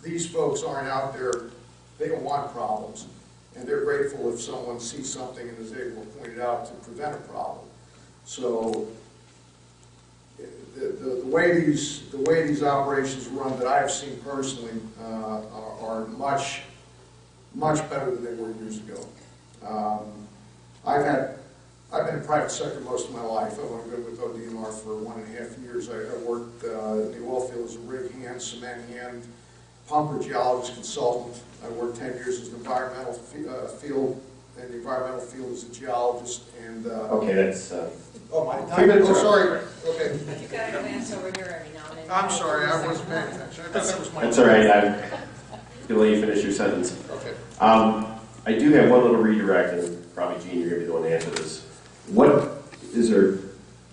these folks aren't out there, they don't want problems, and they're grateful if someone sees something and is able to point it out to prevent a problem. So the way these operations run that I have seen personally are much better than they were years ago. I've been in private sector most of my life. I went with ODMR for 1.5 years. I worked in the oil field as a rig hand, cement hand, pumper geologist consultant. I worked 10 years as an environmental field, in the environmental field as a geologist. And okay, that's. Oh, my time. Oh, sorry. Okay. You gotta glance over here every now and then. I'm sorry, I wasn't paying attention. I thought that was my. That's all right. I'm gonna let you finish your sentence. Okay. I do have one little redirect, and probably Gene, you're gonna be the one to answer this. What is there a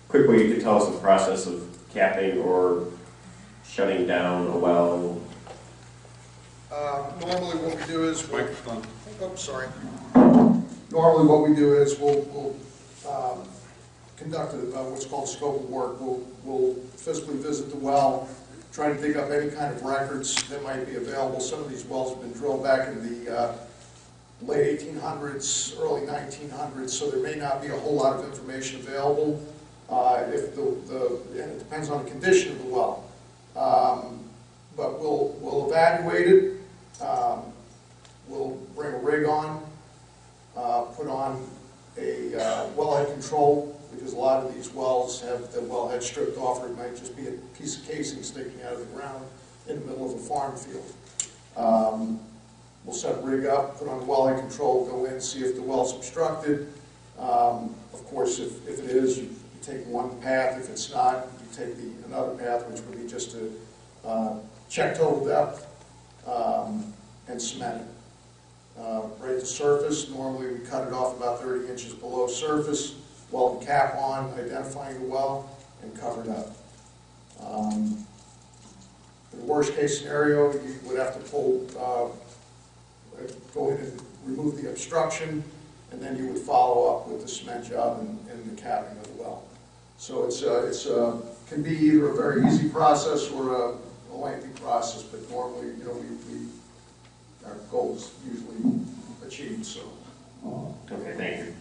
quick way you could tell us the process of capping or shutting down a well? Normally what we do is Normally what we do is we'll conduct what's called scope of work. We'll physically visit the well, try to dig up any kind of records that might be available. Some of these wells have been drilled back in the late 1800s, early 1900s, so there may not be a whole lot of information available. And it depends on the condition of the well. But we'll evaluate it. We'll bring a rig on, put on a wellhead control, because a lot of these wells have the wellhead stripped off, or it might just be a piece of casing sticking out of the ground in the middle of a farm field. We'll set a rig up, put on the wellhead control, go in, see if the well's obstructed. Of course, if it is, you take one path. If it's not, you take another path, which would be just to check total depth and cement it. Right to surface, normally we cut it off about 30 inches below surface, weld the cap on, identifying the well, and cover it up. In the worst case scenario, you would have to go in and remove the obstruction, and then you would follow up with the cement job and the capping of the well. So it can be either a very easy process or a lengthy process, but normally, our goal is usually achieved. So. Okay, thank you.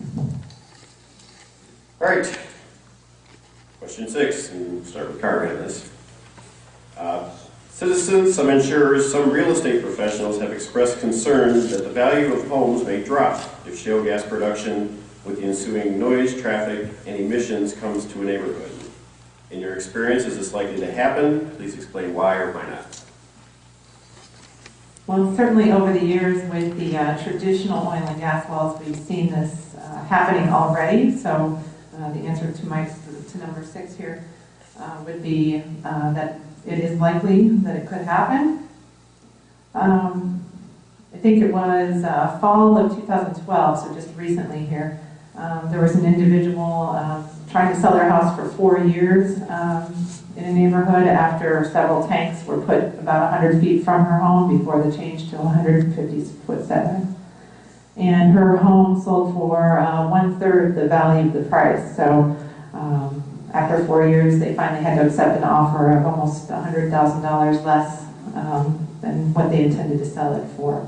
All right. Question 6, and we'll start with Carmen on this. Citizens, some insurers, some real estate professionals have expressed concern that the value of homes may drop if shale gas production with the ensuing noise, traffic, and emissions comes to a neighborhood. In your experience, is this likely to happen? Please explain why or why not. Well, certainly over the years with the traditional oil and gas wells, we've seen this happening already. So the answer to number 6 here would be that it is likely that it could happen. I think it was fall of 2012, so just recently here, there was an individual trying to sell their house for 4 years in a neighborhood after several tanks were put about 100 feet from her home before the change to 150-foot setback. and her home sold for 1/3 the value of the price. So after 4 years, they finally had to accept an offer of almost $100,000 less than what they intended to sell it for.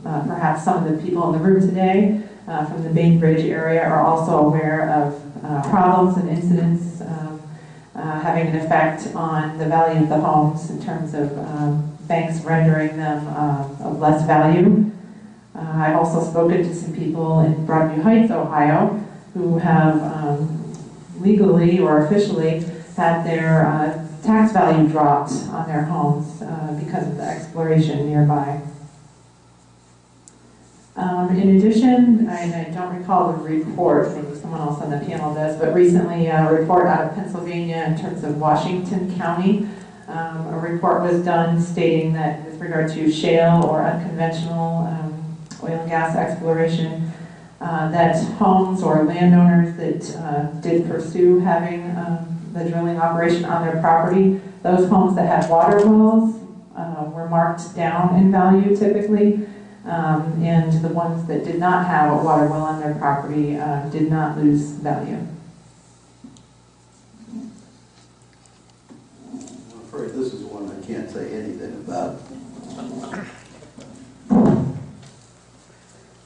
Perhaps some of the people in the room today from the Bainbridge area are also aware of problems and incidents having an effect on the value of the homes in terms of banks rendering them of less value. I've also spoken to some people in Broadview Heights, Ohio, who have legally or officially had their tax value dropped on their homes because of the exploration nearby. In addition, I don't recall the report, maybe someone else on the panel does, but recently a report out of Pennsylvania in terms of Washington County. A report was done stating that with regard to shale or unconventional oil and gas exploration, that homes or landowners that did pursue having the drilling operation on their property, those homes that had water wells were marked down in value typically. And the ones that did not have a water well on their property did not lose value. I'm afraid this is one I can't say anything about.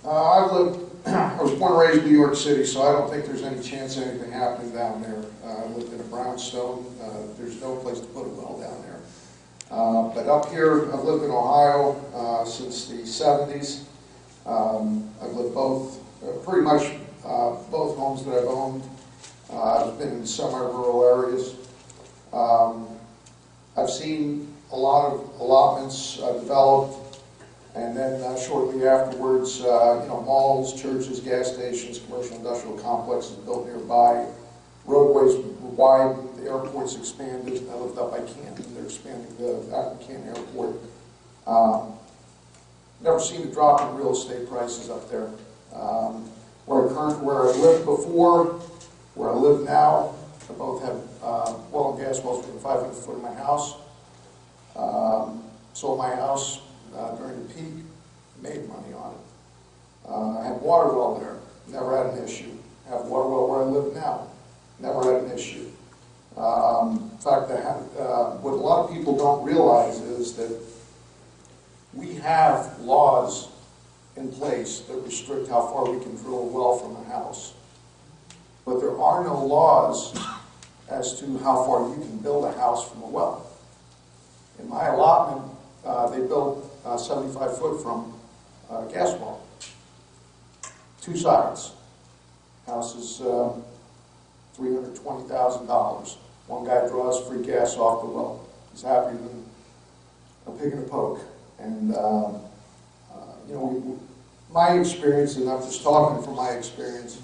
I was born and raised in New York City, so I don't think there's any chance of anything happening down there. I lived in a brownstone. There's no place to put a well down there. But up here, I've lived in Ohio since the 70s. I've lived pretty much both homes that I've owned. I've been in semi-rural areas. I've seen a lot of allotments developed, and then shortly afterwards, malls, churches, gas stations, commercial industrial complexes built nearby. Roadways were widened, the airports expanded. I lived up by Canton, they're expanding the Canton Airport. Never seen a drop in real estate prices up there. Where I lived before, where I live now, I both have oil and gas wells within 500 foot of my house. Sold my house during the peak, made money on it. I had water well there, never had an issue. I have water well where I live now, never had an issue. In fact, what a lot of people don't realize is that we have laws in place that restrict how far we can drill a well from a house. But there are no laws as to how far you can build a house from a well. In my allotment, they built 75 foot from a gas well. 2 sides. House is $320,000. One guy draws free gas off the well. He's happier than a pig in a poke. And my experience, and I'm just talking from my experience,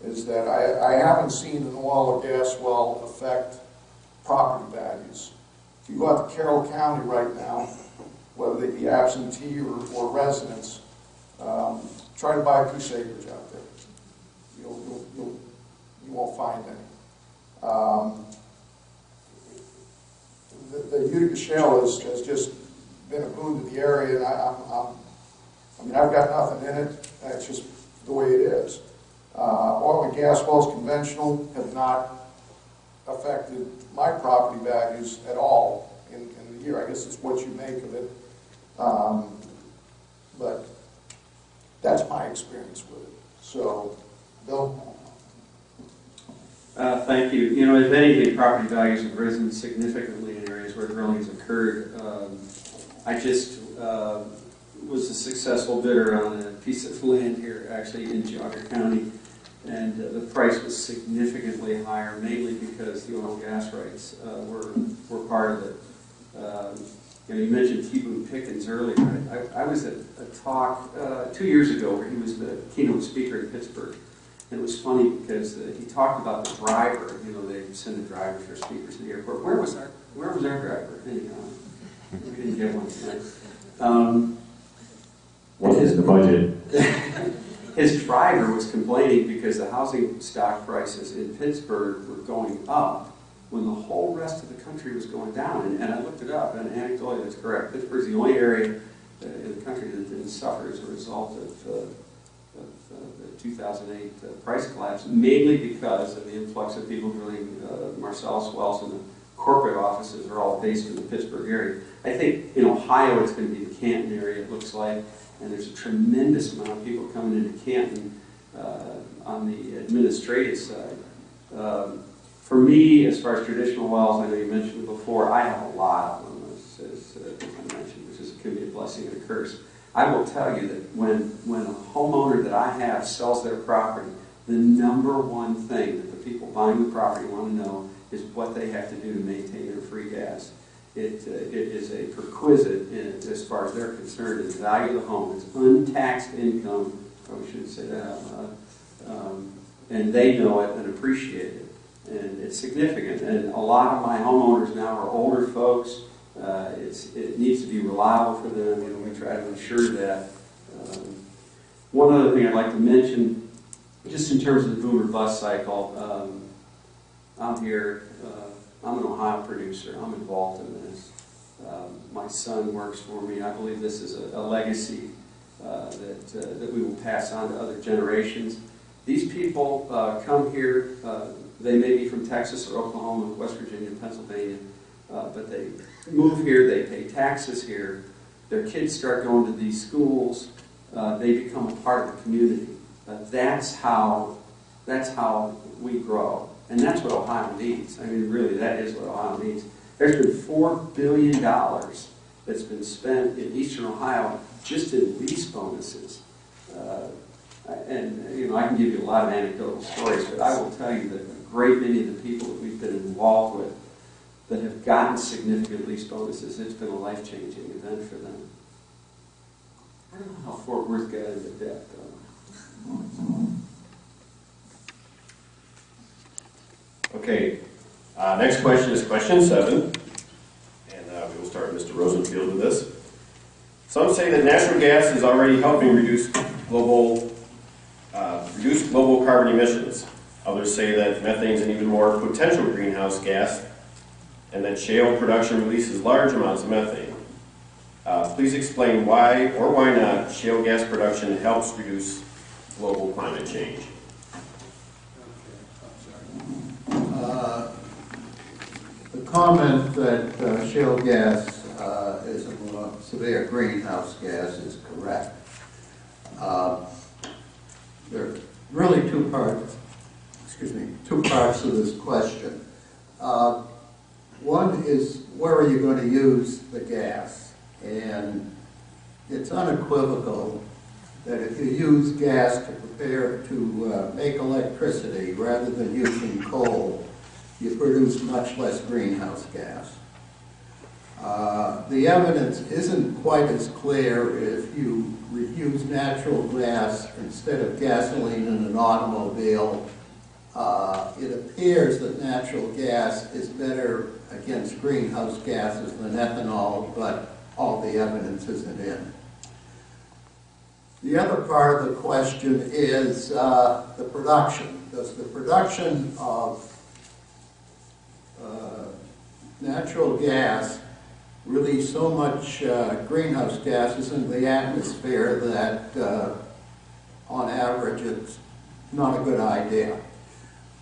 is that I haven't seen an oil or gas well affect property values. If you go out to Carroll County right now, whether they be absentee or residents, try to buy a piece of acreage out there. You won't find any. The Utica Shale has just been a boon to the area, and I've got nothing in it. It's just the way it is. Oil and gas wells, conventional, have not affected my property values at all in the year. I guess it's what you make of it. But that's my experience with it. So, Bill? Thank you. If anything, property values have risen significantly in areas where drilling has occurred. I just was a successful bidder on a piece of land here, actually in Geauga County, and the price was significantly higher, mainly because the oil and gas rights were part of it. You mentioned T. Boone Pickens earlier. I was at a talk 2 years ago where he was the keynote speaker in Pittsburgh. And it was funny because he talked about the driver. They send the drivers for speakers to the airport. Where was our driver? Anyhow, we didn't get one tonight. What is the budget? His driver was complaining because the housing stock prices in Pittsburgh were going up when the whole rest of the country was going down. And I looked it up, and anecdotally that's correct. Pittsburgh's the only area in the country that has suffered as a result of the 2008 price collapse, mainly because of the influx of people drilling Marcellus wells, and the corporate offices are all based in the Pittsburgh area. I think in Ohio it's going to be the Canton area, it looks like, and there's a tremendous amount of people coming into Canton on the administrative side. For me, as far as traditional wells, I know you mentioned before, I have a lot of them, as I mentioned, which can be a blessing and a curse. I will tell you that when a homeowner that I have sells their property, the number one thing that the people buying the property want to know is what they have to do to maintain their free gas. It is a perquisite as far as they're concerned. It's the value of the home. It's untaxed income. I shouldn't say that out loud. And they know it and appreciate it. And it's significant. And a lot of my homeowners now are older folks. It needs to be reliable for them. You know, we try to ensure that. One other thing I'd like to mention, just in terms of the boom or bust cycle, I'm here. I'm an Ohio producer. I'm involved in this. My son works for me. I believe this is a legacy that we will pass on to other generations. These people come here. They may be from Texas or Oklahoma, West Virginia, Pennsylvania, but they move here. They pay taxes here. Their kids start going to these schools. They become a part of the community. That's how we grow. And that's what Ohio needs. I mean, really, that is what Ohio needs. There's been $4 billion that's been spent in eastern Ohio just in lease bonuses. And, you know, I can give you a lot of anecdotal stories, but I will tell you that a great many of the people that we've been involved with that have gotten significant lease bonuses, it's been a life-changing event for them. I don't know how Fort Worth got into debt, though. Okay, next question is question 7, and we will start Mr. Rosenfield with this. Some say that natural gas is already helping reduce global carbon emissions. Others say that methane is an even more potential greenhouse gas, and that shale production releases large amounts of methane. Please explain why or why not shale gas production helps reduce global climate change. The comment that shale gas is a more severe greenhouse gas is correct. There are really two parts of this question. One is, where are you going to use the gas? And it's unequivocal that if you use gas to make electricity rather than using coal, you produce much less greenhouse gas. The evidence isn't quite as clear if you use natural gas instead of gasoline in an automobile. It appears that natural gas is better against greenhouse gases than ethanol, but all the evidence isn't in. The other part of the question is the production. Does the production of natural gas release so much greenhouse gases into the atmosphere that on average it's not a good idea?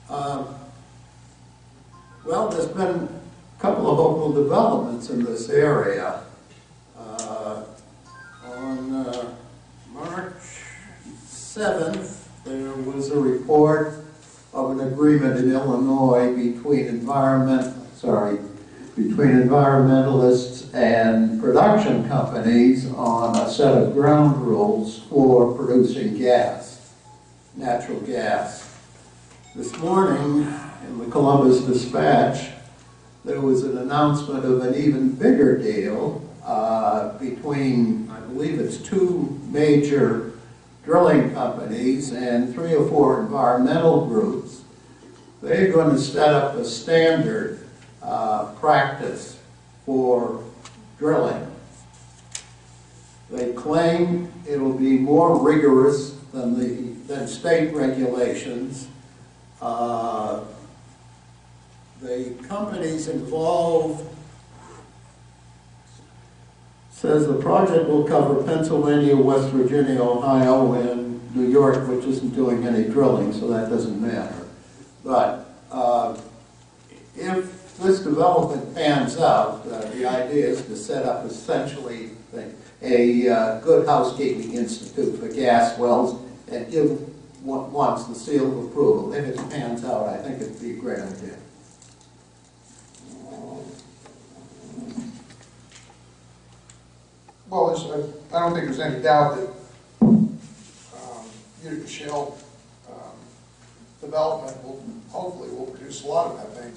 Well, there's been a couple of hopeful developments in this area. On March 7th, there was a report of an agreement in Illinois between environmentalists and production companies on a set of ground rules for producing gas, natural gas. This morning, in the Columbus Dispatch, there was an announcement of an even bigger deal between, I believe it's 2 major drilling companies and 3 or 4 environmental groups. They're going to set up a standard practice for drilling. They claim it will be more rigorous than state regulations. The companies involved Says the project will cover Pennsylvania, West Virginia, Ohio, and New York, which isn't doing any drilling, so that doesn't matter. But if this development pans out, the idea is to set up essentially a good housekeeping institute for gas wells and give once the seal of approval. If it pans out, I think it'd be a great idea. Well, I don't think there's any doubt that Utica Shale development hopefully will produce a lot of methane.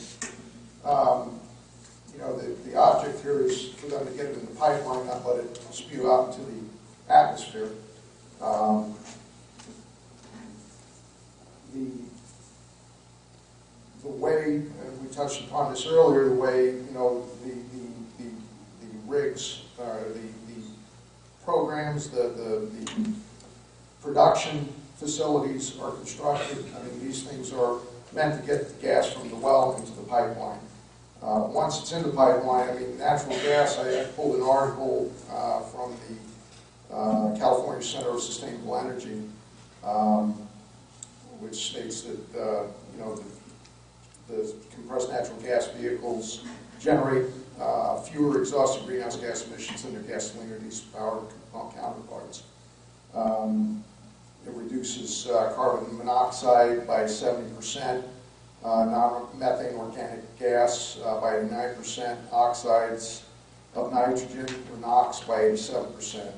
You know, the object here is for them to get it in the pipeline, not let it spew out into the atmosphere. The way, and we touched upon this earlier, the way, you know, the rigs, the programs, the production facilities are constructed. I mean, these things are meant to get the gas from the well into the pipeline. Once it's in the pipeline, I mean, natural gas, I pulled an article from the California Center of Sustainable Energy, which states that, you know, the compressed natural gas vehicles generate fewer exhausted greenhouse gas emissions than their gasoline or diesel powered counterparts. It reduces carbon monoxide by 70%, non-methane organic gas by 9%, oxides of nitrogen or NOx by 87%.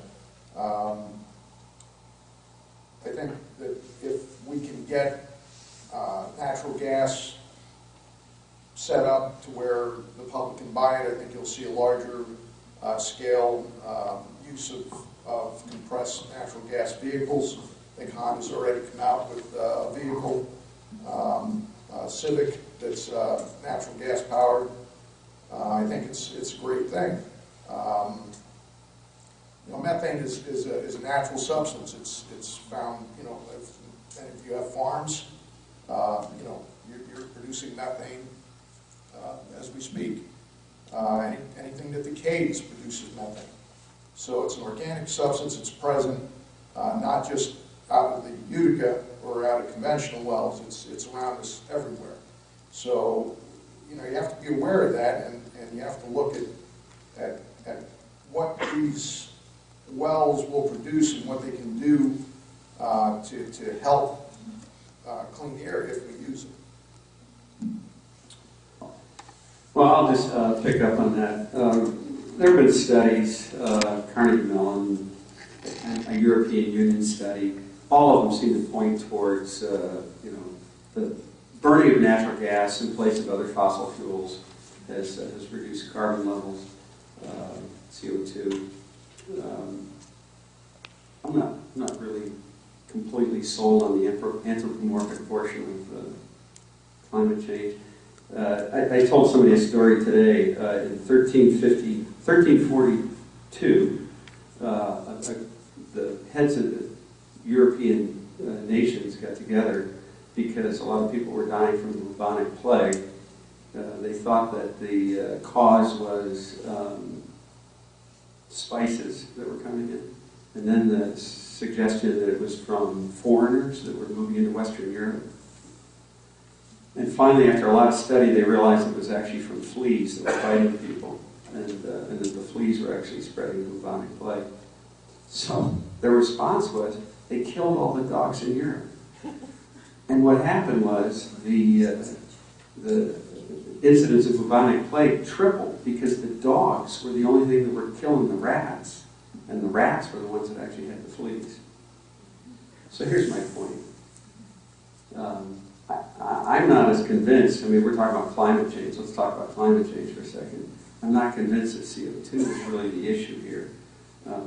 I think that if we can get natural gas set up to where the public can buy it, I think you'll see a larger scale use of compressed natural gas vehicles. I think Honda's already come out with a vehicle, Civic, that's natural gas powered. I think it's a great thing. You know, methane is a natural substance. It's found, you know, if you have farms, you know, you're producing methane as we speak. Anything that decays produces methane. So it's an organic substance. It's present not just out of the Utica or out of conventional wells. It's around us everywhere. So, you know, you have to be aware of that, and you have to look at what these wells will produce and what they can do to help clean the air if we use it. Well, I'll just pick up on that. There have been studies, Carnegie Mellon, a European Union study. All of them seem to point towards, you know, the burning of natural gas in place of other fossil fuels has reduced carbon levels, CO2. I'm not really completely sold on the anthropomorphic portion of climate change. I told somebody a story today. In 1342, the heads of the European nations got together because a lot of people were dying from the bubonic plague. They thought that the cause was spices that were coming in. And then the suggestion that it was from foreigners that were moving into Western Europe. And finally, after a lot of study, they realized it was actually from fleas that were biting people, and that the fleas were actually spreading the bubonic plague. So their response was, they killed all the dogs in Europe. And what happened was the incidence of bubonic plague tripled because the dogs were the only thing that were killing the rats, and the rats were the ones that actually had the fleas. So here's my point. I'm not as convinced. I mean, we're talking about climate change. Let's talk about climate change for a second. I'm not convinced that CO2 is really the issue here.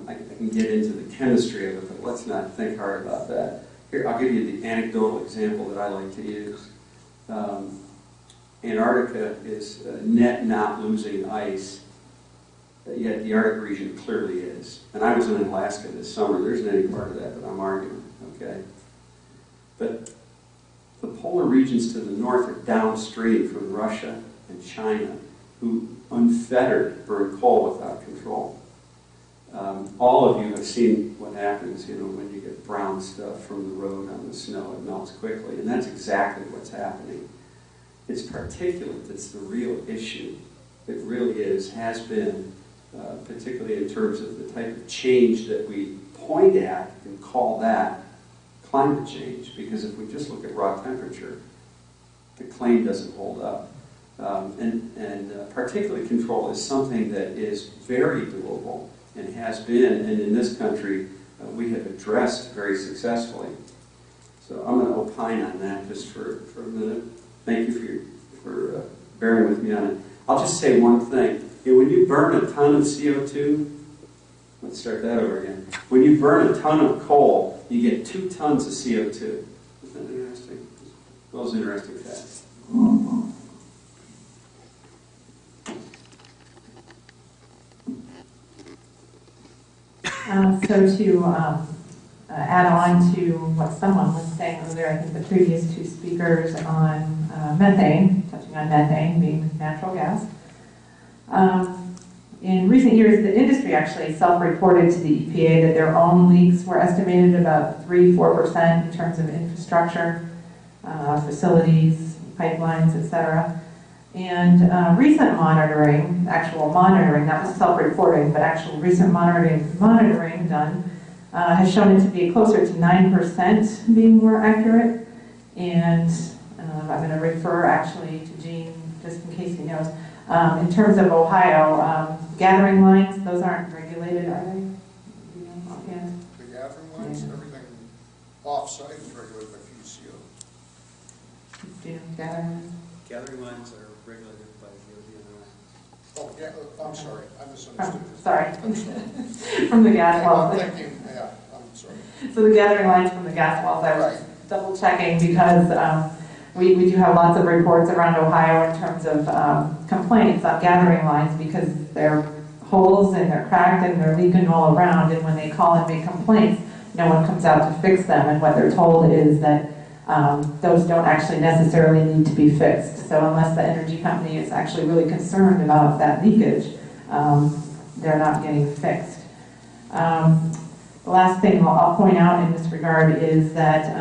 I can get into the chemistry of it, but let's not think hard about that. Here, I'll give you the anecdotal example that I like to use. Antarctica is net not losing ice, yet the Arctic region clearly is. And I was in Alaska this summer. There isn't any part of that that I'm arguing, okay? But the polar regions to the north are downstream from Russia and China, who unfettered burn coal without control. All of you have seen what happens, when you get brown stuff from the road on the snow, it melts quickly, and that's exactly what's happening. It's particulate that's the real issue. It really is, has been, particularly in terms of the type of change that we point at and call that climate change, because if we just look at raw temperature, the claim doesn't hold up. Particulate control is something that is very doable and has been, and in this country, we have addressed very successfully. So I'm going to opine on that just for a minute. Thank you for bearing with me on it. I'll just say one thing. When you burn a ton of CO2, let's start that over again. When you burn a ton of coal, you get 2 tons of CO2. Isn't that interesting? Those interesting facts. So to add on to what someone was saying earlier, I think the previous 2 speakers on methane, touching on methane being natural gas. In recent years, the industry actually self-reported to the EPA that their own leaks were estimated about 3-4% in terms of infrastructure, facilities, pipelines, etc. And recent monitoring, actual monitoring, not just self-reporting, but actual recent monitoring done, has shown it to be closer to 9% being more accurate. And I'm going to refer actually to Gene, just in case he knows. In terms of Ohio, gathering lines, those aren't regulated, are they? Offhand? The gathering lines, everything off-site is regulated by PCO. Do you know gathering lines? Gathering lines are regulated by the Oh, yeah, I'm sorry, I misunderstood. Oh, sorry. From the gas wells. I'm thinking, yeah, I'm sorry. So the gathering lines from the gas wells, I was double checking because we do have lots of reports around Ohio in terms of complaints on gathering lines because they're holes and they're cracked and they're leaking all around, and when they call and make complaints, no one comes out to fix them, and what they're told is that those don't actually necessarily need to be fixed. So unless the energy company is actually really concerned about that leakage, they're not getting fixed. The last thing I'll point out in this regard is that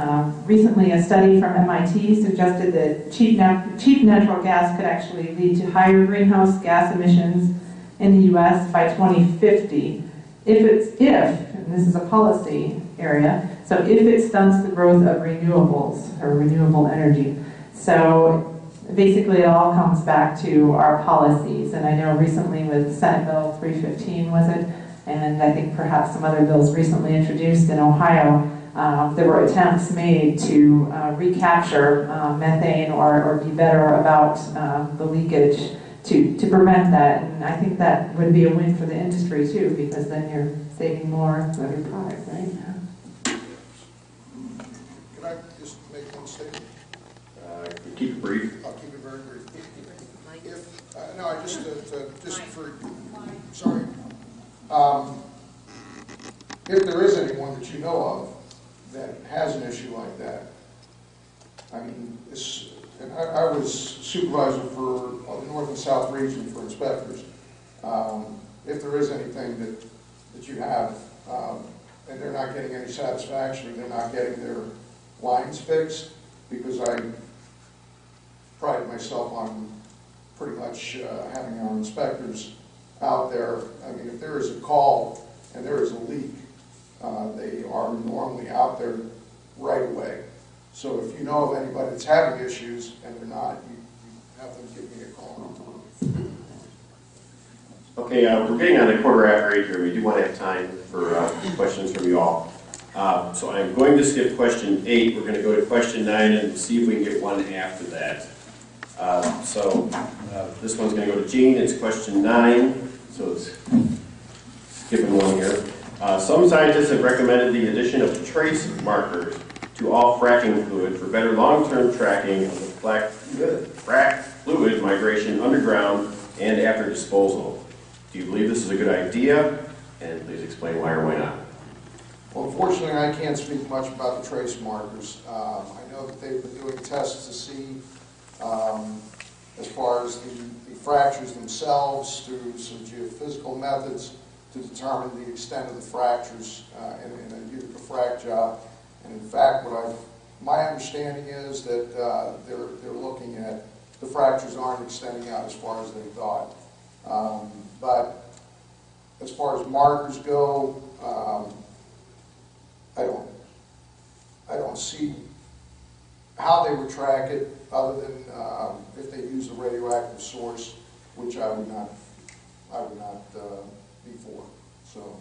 recently a study from MIT suggested that cheap natural gas could actually lead to higher greenhouse gas emissions in the U.S. by 2050 and this is a policy area, so if it stunts the growth of renewables or renewable energy. So basically it all comes back to our policies, and I know recently with Senate Bill 315, was it? And I think perhaps some other bills recently introduced in Ohio, there were attempts made to recapture methane or be better about the leakage to prevent that. And I think that would be a win for the industry too, because then you're saving more of your product, right? Can I just make one statement? Keep it brief. I'll keep it very brief. No, I just for, sorry. If there is anyone that you know of that has an issue like that, I mean, and I was supervisor for the North and South region for inspectors. If there is anything that you have, and they're not getting any satisfaction, or they're not getting their lines fixed, because I pride myself on pretty much having our inspectors out there. I mean, if there is a call and there is a leak, they are normally out there right away. So if you know of anybody that's having issues and they're not, you have them give me a call. Okay, we're getting on the quarter after 8 here. We do want to have time for questions from you all. So I'm going to skip question 8. We're going to go to question 9 and see if we can get one after that. This one's going to go to Gene. It's question 9. So it's skipping one here. Some scientists have recommended the addition of trace markers to all fracking fluid for better long-term tracking of the frac fluid migration underground and after disposal. Do you believe this is a good idea? And please explain why or why not. Well, unfortunately, I can't speak much about the trace markers. I know that they've been doing tests to see, as far as the fractures themselves, through some geophysical methods, to determine the extent of the fractures in a Utica frac job. And in fact, my understanding is that they're looking at the fractures aren't extending out as far as they thought. But as far as markers go, I don't see how they would track it other than if they use a radioactive source, which I would not be for. So.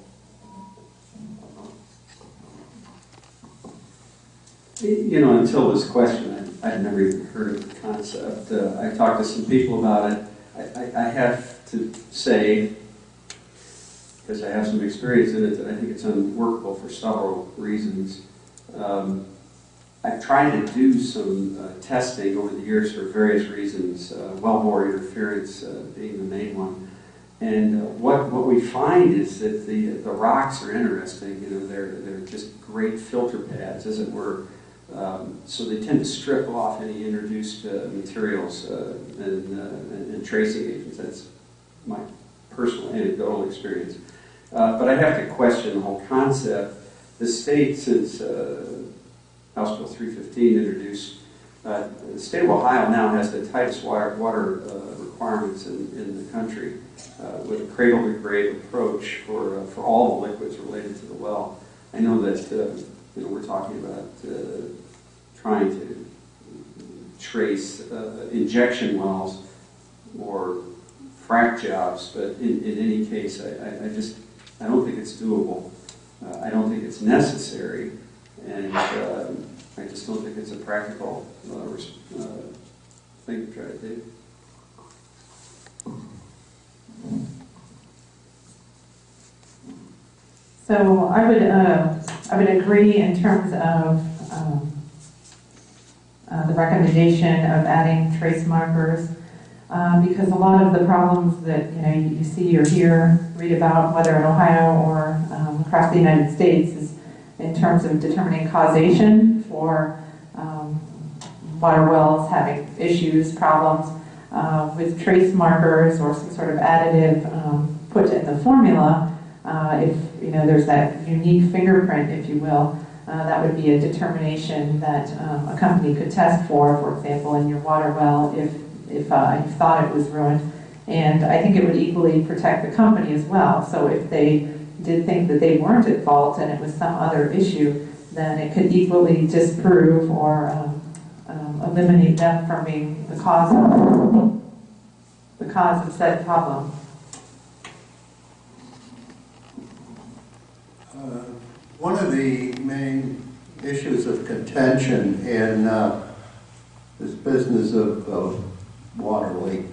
You know, until this question, I'd never even heard of the concept. I talked to some people about it. I have to say, because I have some experience in it, that I think it's unworkable for several reasons. I've tried to do some testing over the years for various reasons, wellbore interference being the main one. And what we find is that the rocks are interesting. You know, they're just great filter pads, as it were. So they tend to strip off any introduced materials and tracing agents. That's my personal anecdotal experience. But I have to question the whole concept. The state, since House Bill 315 introduced, the state of Ohio now has the tightest water requirements in the country with a cradle-to-grave approach for all the liquids related to the well. I know that we're talking about trying to trace injection wells or frac jobs, but in any case, I don't think it's doable. I don't think it's necessary, and I just don't think it's a practical thing to try to do. So I would agree in terms of the recommendation of adding trace markers, because a lot of the problems that you see or read about, whether in Ohio or across the United States, is in terms of determining causation for water wells having issues, problems with trace markers or some sort of additive put in the formula. If there's that unique fingerprint, if you will, that would be a determination that a company could test for example, in your water well if you thought it was ruined. And I think it would equally protect the company as well. So if they did think that they weren't at fault and it was some other issue, then it could equally disprove or eliminate them from being the cause of said problem. One of the main issues of contention in this business of water leak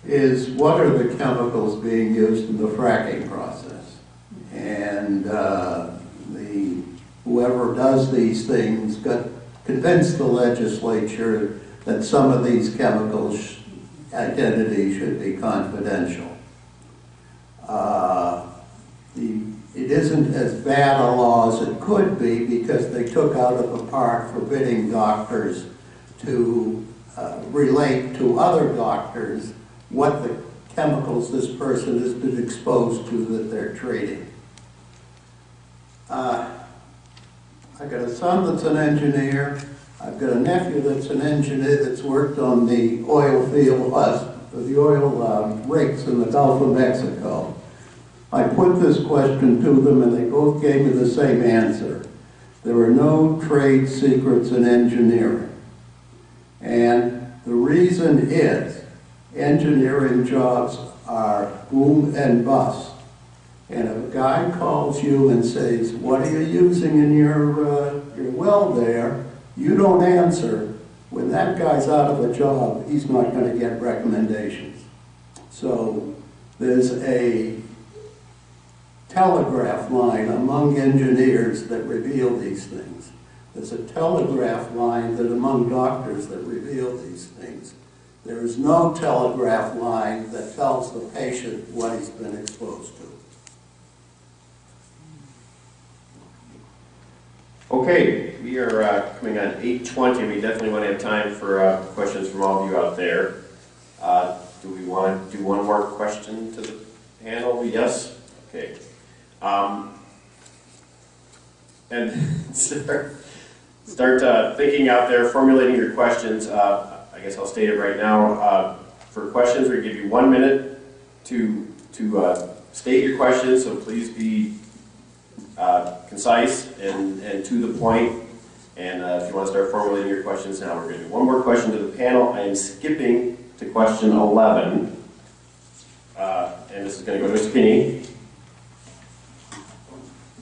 is what are the chemicals being used in the fracking process. And whoever does these things got convinced the legislature that some of these chemicals' identity should be confidential. It isn't as bad a law as it could be because they took out of the park forbidding doctors to relate to other doctors what the chemicals this person has been exposed to that they're treating. I've got a son that's an engineer. I've got a nephew that's an engineer that's worked on the oil field, the oil rigs in the Gulf of Mexico. I put this question to them and they both gave me the same answer. There are no trade secrets in engineering. And the reason is engineering jobs are boom and bust. And if a guy calls you and says, what are you using in your well there, you don't answer. When that guy's out of a job, he's not going to get recommendations. So there's a telegraph line among engineers that reveal these things. There's a telegraph line that among doctors that reveal these things. There is no telegraph line that tells the patient what he's been exposed to. Okay, we are coming on 8:20. We definitely want to have time for questions from all of you out there. Do we want to do one more question to the panel? Yes? Okay. And start thinking out there, formulating your questions. I guess I'll state it right now. For questions, we're going to give you 1 minute to state your questions, so please be concise and to the point. And if you want to start formulating your questions now, we're going to do one more question to the panel. I am skipping to question 11. And this is going to go to Mr. Kinney.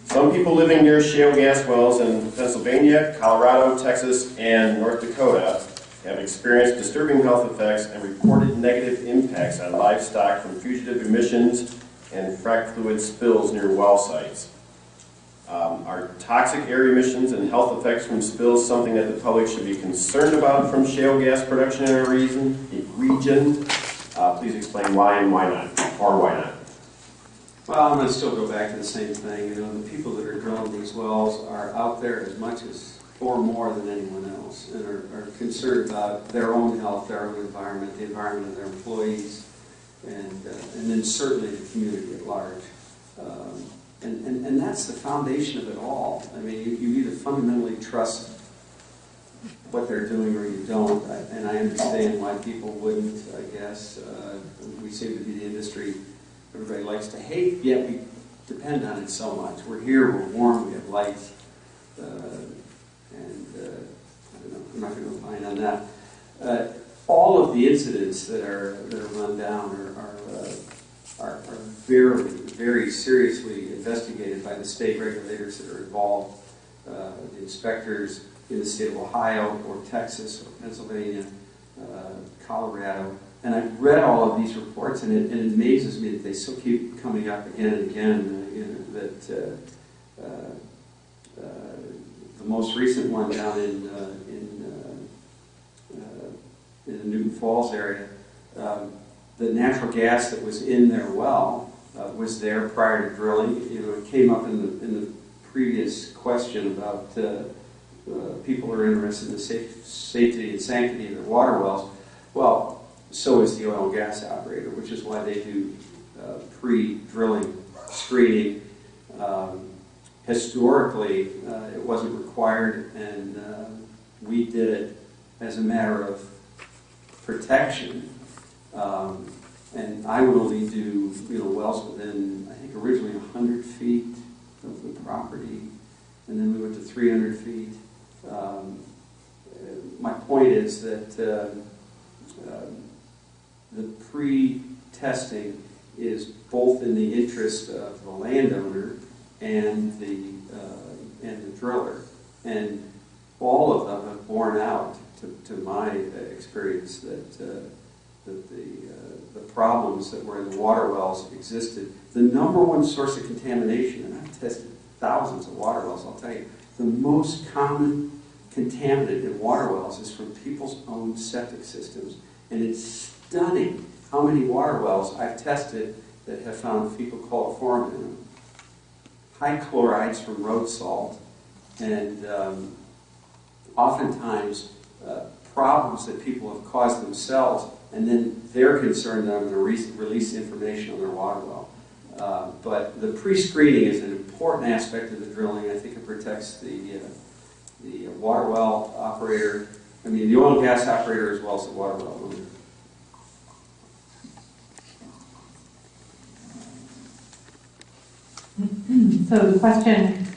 Some people living near shale gas wells in Pennsylvania, Colorado, Texas, and North Dakota have experienced disturbing health effects and reported negative impacts on livestock from fugitive emissions and frac fluid spills near well sites. Are toxic air emissions and health effects from spills something that the public should be concerned about from shale gas production in our region? Please explain why and why not, or why not. Well, I'm going to still go back to the same thing. You know, the people that are drilling these wells are out there as much as or more than anyone else, and are concerned about their own health, their own environment, the environment of their employees, and then certainly the community at large. And that's the foundation of it all. I mean, you either fundamentally trust what they're doing or you don't, and I understand why people wouldn't, I guess. We seem to be the industry everybody likes to hate, yet we depend on it so much. We're here, we're warm, we have lights, and I don't know, I'm not going to opine on that. All of the incidents that are run down are very, very seriously investigated by the state regulators that are involved, the inspectors in the state of Ohio or Texas or Pennsylvania, Colorado. And I've read all of these reports, and it amazes me that they still keep coming up again and again. That the most recent one down in the Newton Falls area, the natural gas that was in their well was there prior to drilling. You know, it came up in the previous question about people are interested in the safety and sanctity of their water wells. Well, so is the oil and gas operator, which is why they do pre-drilling screening. Historically, it wasn't required, and we did it as a matter of protection. And I would only do wells within, I think originally 100 feet of the property, and then we went to 300 feet. My point is that the pre-testing is both in the interest of the landowner and the driller, and all of them have borne out, to my experience, that the problems that were in the water wells existed. The number one source of contamination, and I've tested thousands of water wells, I'll tell you, the most common contaminant in water wells is from people's own septic systems, and it's stunning how many water wells I've tested that have found fecal coliform in them. High chlorides from road salt, and oftentimes problems that people have caused themselves, and then they're concerned that I'm going to release information on their water well. But the pre-screening is an important aspect of the drilling. I think it protects the water well operator, the oil and gas operator, as well as the water well owner. So the question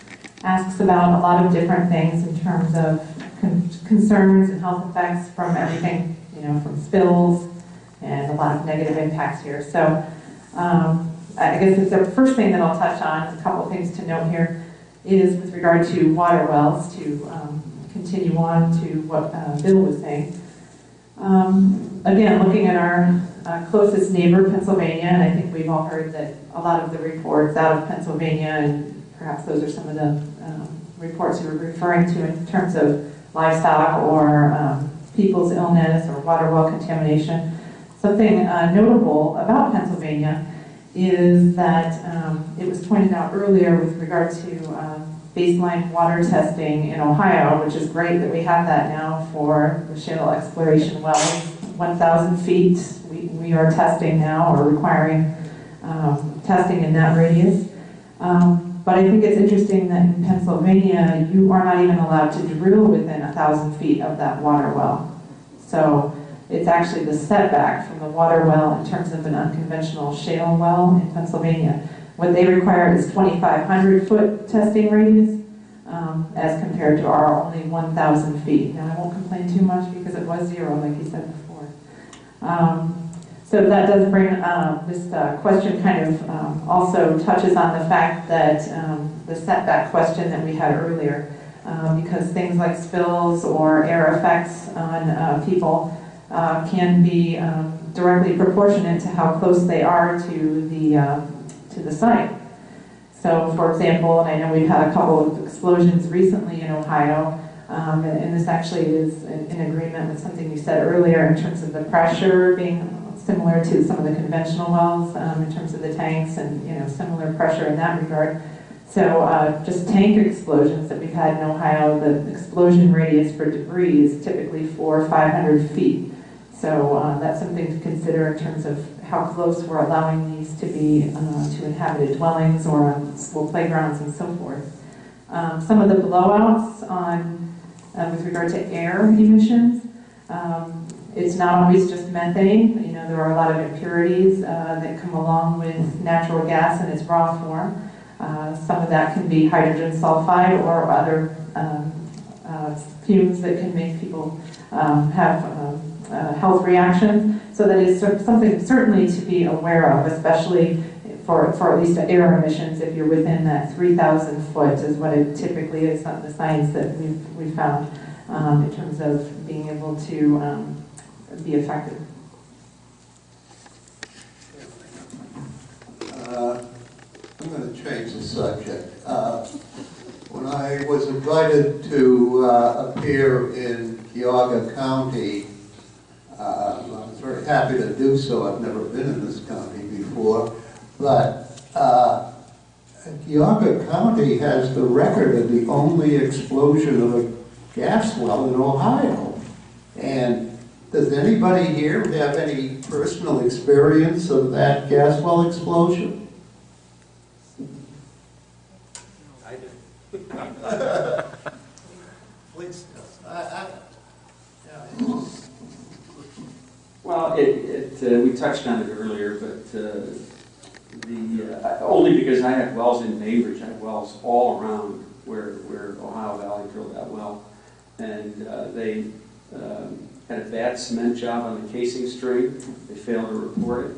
asks about a lot of different things in terms of concerns and health effects from everything, from spills and a lot of negative impacts here. So I guess the first thing that I'll touch on, a couple of things to note here, is with regard to water wells, to continue on to what Bill was saying. Again, looking at our closest neighbor, Pennsylvania, and I think we've all heard that a lot of the reports out of Pennsylvania, and perhaps those are some of the reports you were referring to in terms of livestock or people's illness or water well contamination. Something notable about Pennsylvania is that it was pointed out earlier with regard to baseline water testing in Ohio, which is great that we have that now for the shale exploration wells. 1,000 feet we are testing now, or requiring testing in that radius. But I think it's interesting that in Pennsylvania, you are not even allowed to drill within 1,000 feet of that water well. So it's actually the setback from the water well in terms of an unconventional shale well in Pennsylvania. What they require is 2,500 foot testing radius as compared to our only 1,000 feet. Now I won't complain too much because it was 0, like you said before. So that does bring, this question kind of also touches on the fact that the setback question that we had earlier, because things like spills or air effects on people can be directly proportionate to how close they are to the site. So, for example, and I know we've had a couple of explosions recently in Ohio, and this actually is in agreement with something you said earlier in terms of the pressure being similar to some of the conventional wells in terms of the tanks and similar pressure in that regard. So just tank explosions that we've had in Ohio, the explosion radius for debris is typically 400 or 500 feet. So that's something to consider in terms of how close we're allowing these to be to inhabited dwellings or on school playgrounds and so forth. Some of the blowouts on with regard to air emissions, it's not always just methane. There are a lot of impurities that come along with natural gas in its raw form. Some of that can be hydrogen sulfide or other fumes that can make people have health reactions. So that is something certainly to be aware of, especially for at least air emissions. If you're within that 3,000 foot is what it typically is, the science that we've found in terms of being able to be effective. I'm going to change the subject. When I was invited to appear in Geauga County, I was very happy to do so. I've never been in this county before, but Geauga County has the record of the only explosion of a gas well in Ohio. And does anybody here have any personal experience of that gas well explosion? I do. Please. Well, we touched on it earlier, but only because I have wells in Bainbridge, I have wells all around where Ohio Valley drilled that well, and they had a bad cement job on the casing string. They failed to report it.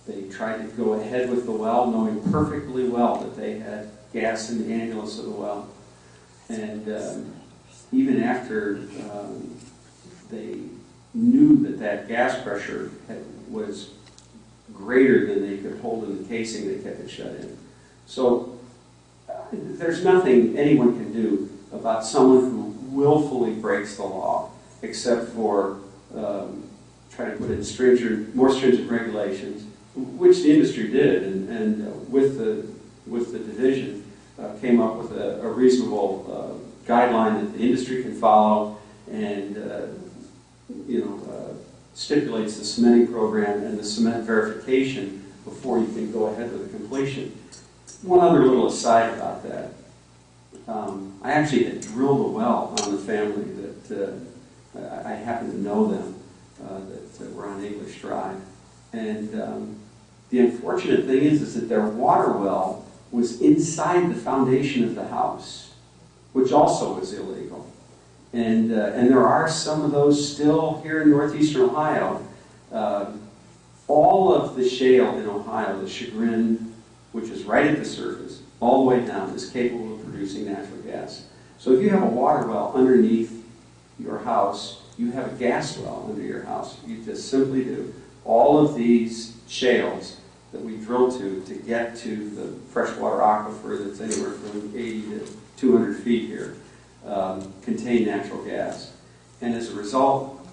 They tried to go ahead with the well, knowing perfectly well that they had gas in the annulus of the well, and even after they knew that gas pressure was greater than they could hold in the casing, they kept it shut in. So there's nothing anyone can do about someone who willfully breaks the law, except for trying to put in more stringent regulations, which the industry did, and with the division came up with a reasonable guideline that the industry can follow, and stipulates the cementing program and the cement verification before you can go ahead with the completion. One other little aside about that. I actually had drilled a well on the family that I happen to know them, that were on English Drive. And the unfortunate thing is that their water well was inside the foundation of the house, which also was illegal. And there are some of those still here in northeastern Ohio. All of the shale in Ohio, the chagrin, which is right at the surface, all the way down, is capable of producing natural gas. So if you have a water well underneath your house, you have a gas well under your house. You just simply do. All of these shales that we drill to get to the freshwater aquifer that's anywhere from 80 to 200 feet here, contain natural gas. And as a result,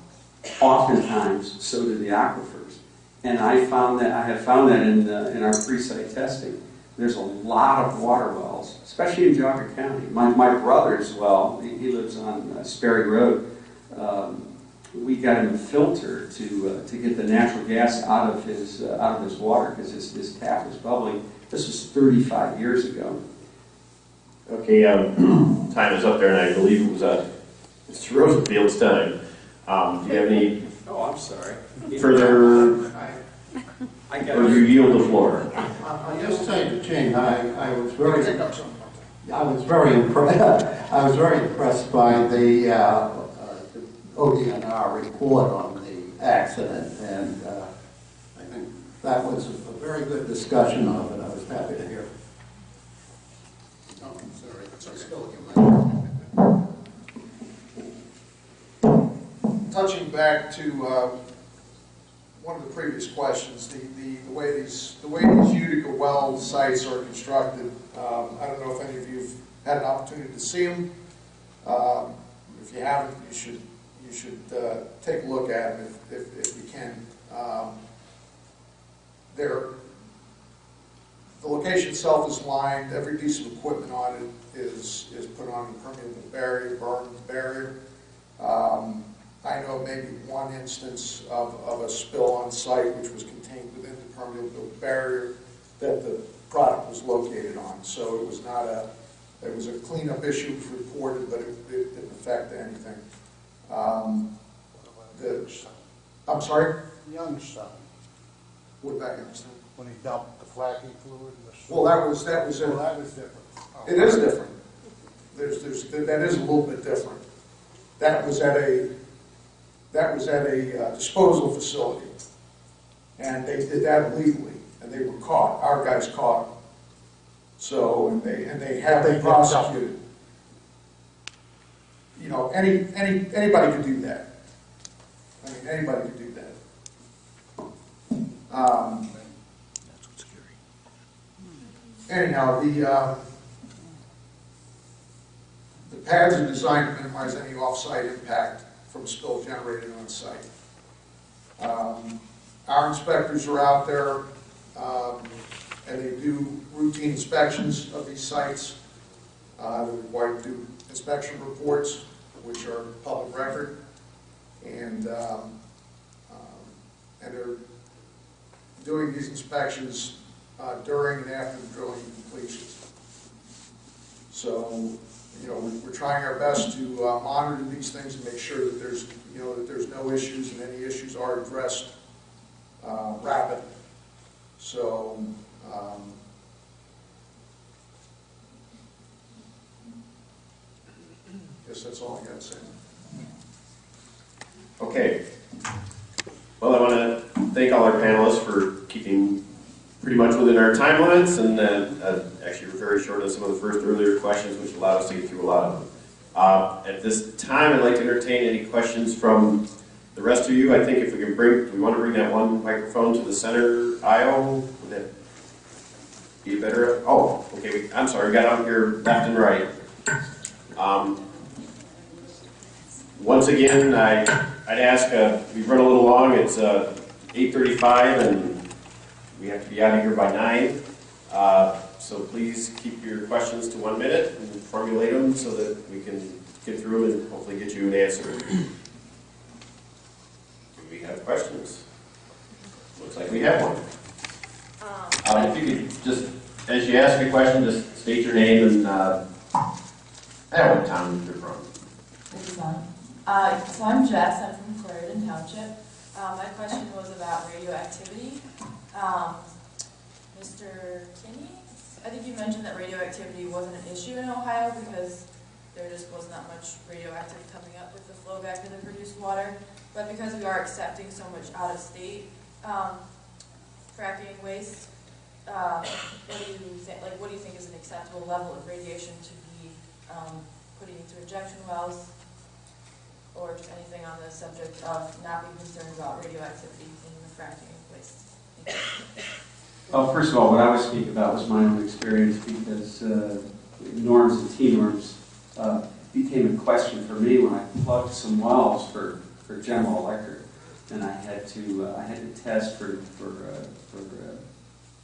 oftentimes, so do the aquifers. And I have found that in our pre-site testing. There's a lot of water wells, especially in Geauga County. My brother's well, he lives on Sperry Road, we got him a filter to get the natural gas out of his water because his tap was bubbling. This was 35 years ago. Okay, time is up there, and I believe it was Mr. Rosenfield's time. Do you have any Oh, I'm sorry. further, I got or you yield the floor? I'll just say to Jane, I was very, Take up some. I was very impressed. I was very impressed by the ODNR report on the accident, and I think that was a very good discussion of it. I was happy to hear. Oh, sorry, it's still again. Touching back to one of the previous questions, the way these Utica well sites are constructed. I don't know if any of you have had an opportunity to see them. If you haven't, you should take a look at them if you can. The location itself is lined. Every piece of equipment on it is put on a permeable barrier, burned barrier. I know maybe one instance of a spill on site which was contained within the permeable barrier that the product was located on. So it was not there was a cleanup issue was reported, but it didn't affect anything. I'm sorry? Young son, What back understand? when he dumped the fracking fluid in the Well, that was Well, that was different. It is different. That is a little bit different. That was at a disposal facility, and they did that illegally, and they were caught. Our guys caught them. So, and they have been prosecuted. You know, anybody could do that. I mean, anybody could do that. Anyhow, the pads are designed to minimize any off-site impact from spill generated on site. Our inspectors are out there, and they do routine inspections of these sites. They're required to do inspection reports, which are public record, and they're doing these inspections during and after the drilling and completions. So, you know, we're trying our best to monitor these things and make sure that there's no issues, and any issues are addressed rapidly. So, I guess that's all I got to say. Okay. Well, I want to thank all our panelists for keeping pretty much within our time limits, and actually we're very short on some of the earlier questions, which allowed us to get through a lot of them. At this time, I'd like to entertain any questions from the rest of you. I think if we can do we want to bring that one microphone to the center aisle? Would that be better? Oh, okay. I'm sorry, we got out here left and right. Once again, I'd ask, we've run a little long. It's 8:35, and we have to be out of here by 9. So please keep your questions to 1 minute and formulate them so that we can get through and hopefully get you an answer. Do we have questions? Looks like we have one. If you could just, as you ask a question, just state your name and what town you're from. So I'm Jess. I'm from Clarendon Township. My question was about radioactivity. Mr. Kinney, I think you mentioned that radioactivity wasn't an issue in Ohio because there just was not much radioactive coming up with the flow back to the produced water. But because we are accepting so much out-of-state fracking waste, what do you think? Like, what do you think is an acceptable level of radiation to be putting into injection wells, or just anything on the subject of not being concerned about radioactivity in the fracking waste? Well, first of all, what I was speaking about was my own experience, because norms and T-norms became a question for me when I plugged some wells for General Electric, and I had to test for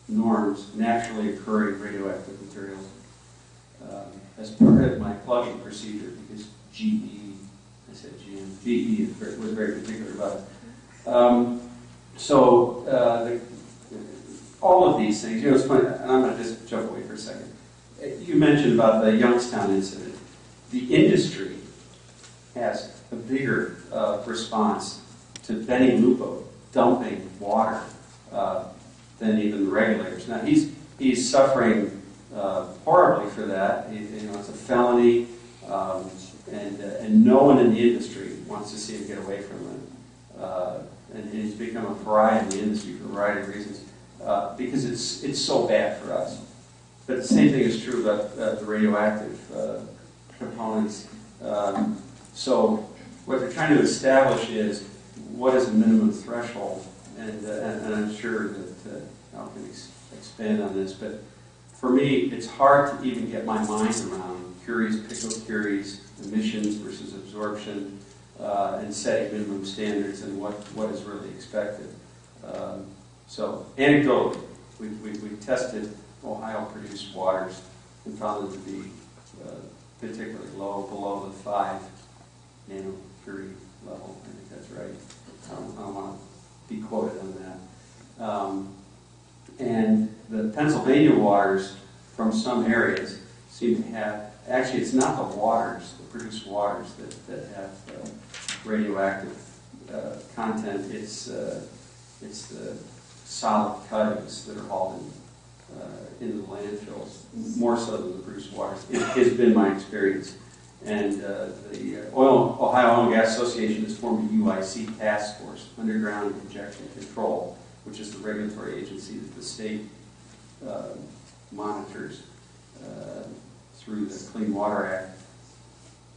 norms, naturally occurring radioactive materials, as part of my plugging procedure, because GE I said GM, GE was very particular about it. All of these things, it's funny, and I'm going to just jump away for a second. You mentioned about the Youngstown incident. The industry has a bigger response to Benny Lupo dumping water than even the regulators. Now, he's suffering horribly for that. It's a felony, and no one in the industry wants to see him get away from it. And he's become a pariah in the industry for a variety of reasons, because it's so bad for us. But the same thing is true about the radioactive components. So what they're trying to establish is what is a minimum threshold, and I'm sure that Al can expand on this, but for me, it's hard to even get my mind around Curie's, picocuries, emissions versus absorption, and setting minimum standards and what is really expected. So anecdotally, we tested Ohio-produced waters and found them to be particularly low, below the 5 nanocurie level. I think that's right. I don't want to be quoted on that. And the Pennsylvania waters from some areas seem to have, actually it's not the waters, the produced waters that have radioactive content, it's the solid cuttings that are hauled in the landfills, more so than the produced waters. It has been my experience. And the Ohio Oil and Gas Association has formed a UIC task force, Underground Injection Control, which is the regulatory agency that the state monitors through the Clean Water Act.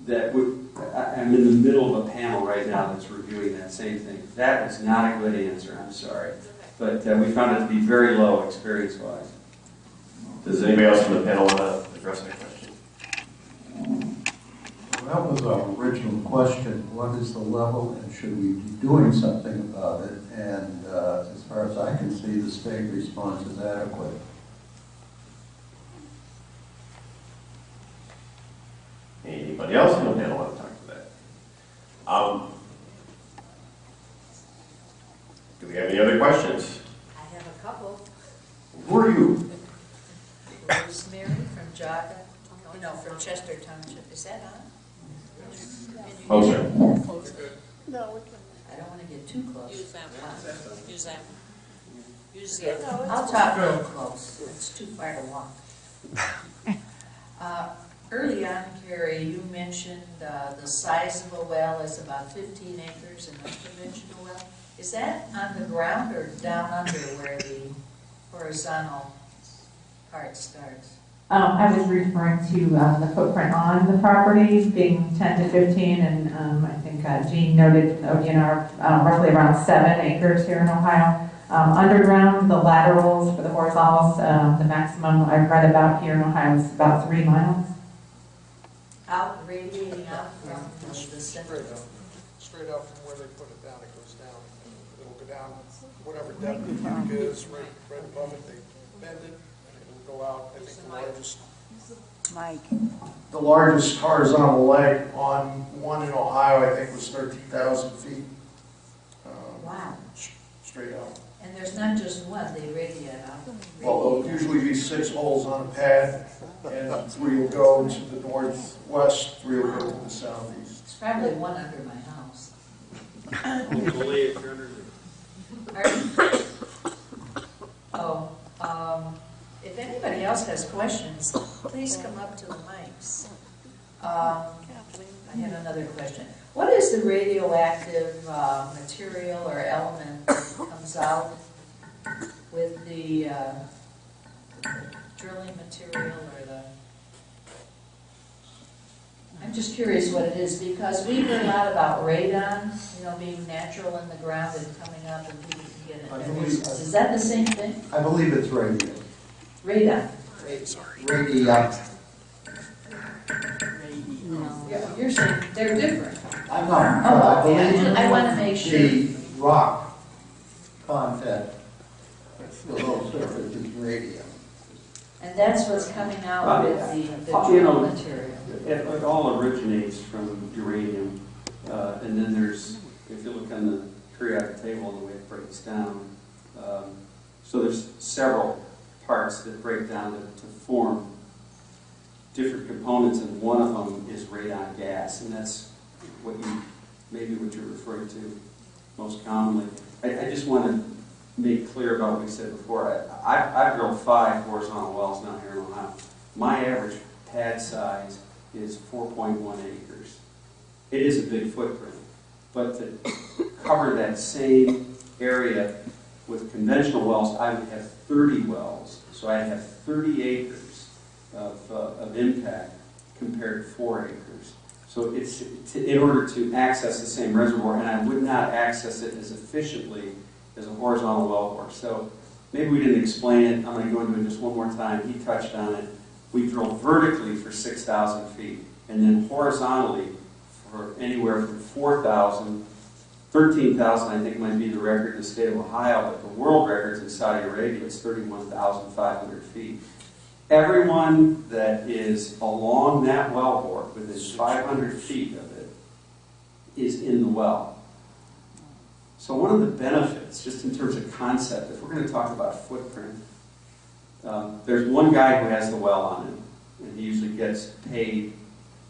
I'm in the middle of a panel right now that's reviewing that same thing. That is not a good answer, I'm sorry. But we found it to be very low experience-wise. Does anybody else from the panel want to address that question? That was our original question. What is the level, and should we be doing something about it? And as far as I can see, the state response is adequate. Anybody else in the panel want to talk to that? Do we have any other questions? I have a couple. Who are you? Rosemary from Geauga, from Chester Township. Is that on? Oh, sir. No, we can. I don't want to get too close. Use that one. Use that. Use the other. I'll talk real close. It's too far to walk. Early on, Carrie, you mentioned the size of a well is about 15 acres, an unconventional well. Is that on the ground or down under where the horizontal part starts? I was referring to the footprint on the property being 10 to 15, and I think Jean noted ODNR roughly around 7 acres here in Ohio. Underground, the laterals for the horizontals, the maximum I've read about here in Ohio is about 3 miles. Out, radiating out from the center? Straight up from where they put it down, it goes down. It'll go down whatever depth the tank is, right above it, they bend it, and it'll go out, I think the largest horizontal leg on one in Ohio, I think, was 13,000 feet. Wow. Straight out. And there's not just one, they radiate out. Well, there'll usually be 6 holes on a pad, and 3 will go to the northwest, 3 will go to the southeast. It's probably one under my house. Only if you're under. If anybody else has questions, please come up to the mics. I had another question. What is the radioactive material or element that comes out with the drilling material or the... I'm just curious what it is, because we hear a lot about radon, being natural in the ground and coming up and people can get it. Is that the same thing? I believe it's radio. Radon. Radio. Yeah, you're saying they're different. I'm not. I believe I want to make sure. The rock content, below surface is radio. And that's what's coming out with the drill material. It all originates from uranium. And then there's, if you look on the periodic table and the way it breaks down, so there's several parts that break down to form different components, and one of them is radon gas, and that's maybe what you're referring to most commonly. I just want to make clear about what we said before. I've drilled 5 horizontal wells now here in Ohio. My average pad size is 4.1 acres. It is a big footprint, but to cover that same area with conventional wells, I would have 30 wells, so I'd have 30 acres of impact compared to 4 acres. So it's in order to access the same reservoir, and I would not access it as efficiently as a horizontal wellbore. So maybe we didn't explain it. I'm going to go into it just one more time. He touched on it. We drilled vertically for 6,000 feet, and then horizontally for anywhere from 4,000, 13,000 I think might be the record in the state of Ohio, but the world record's in Saudi Arabia is 31,500 feet. Everyone that is along that wellbore, within 500 feet of it, is in the well. So one of the benefits, just in terms of concept, if we're going to talk about footprint, there's one guy who has the well on it, and he usually gets paid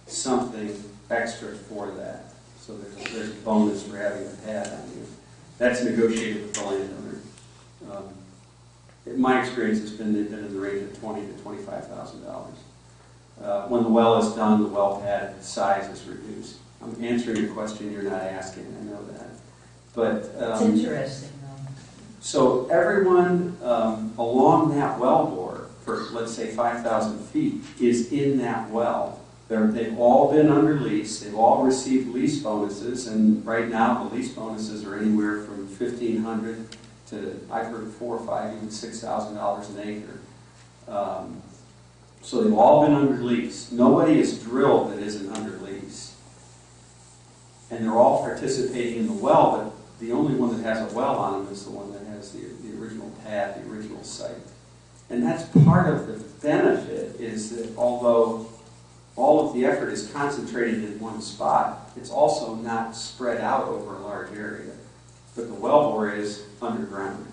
something extra for that. So there's a bonus for having a pad on you. That's negotiated with the landowner. In my experience, they've been in the range of $20,000 to $25,000. When the well is done, the well pad size is reduced. I'm answering a question you're not asking, I know that. But It's interesting, though. So everyone along that wellbore, for let's say 5,000 feet, is in that well. They've all been under lease. They've all received lease bonuses, and right now the lease bonuses are anywhere from $1,500 to, I've heard, $4,000 or $5,000, even $6,000 an acre. So they've all been under lease. Nobody is drilled that isn't under lease, and they're all participating in the well. But the only one that has a well on them is the one that has the original pad, the original site, and that's part of the benefit. Is that although all of the effort is concentrated in one spot, it's also not spread out over a large area. But the wellbore is underground.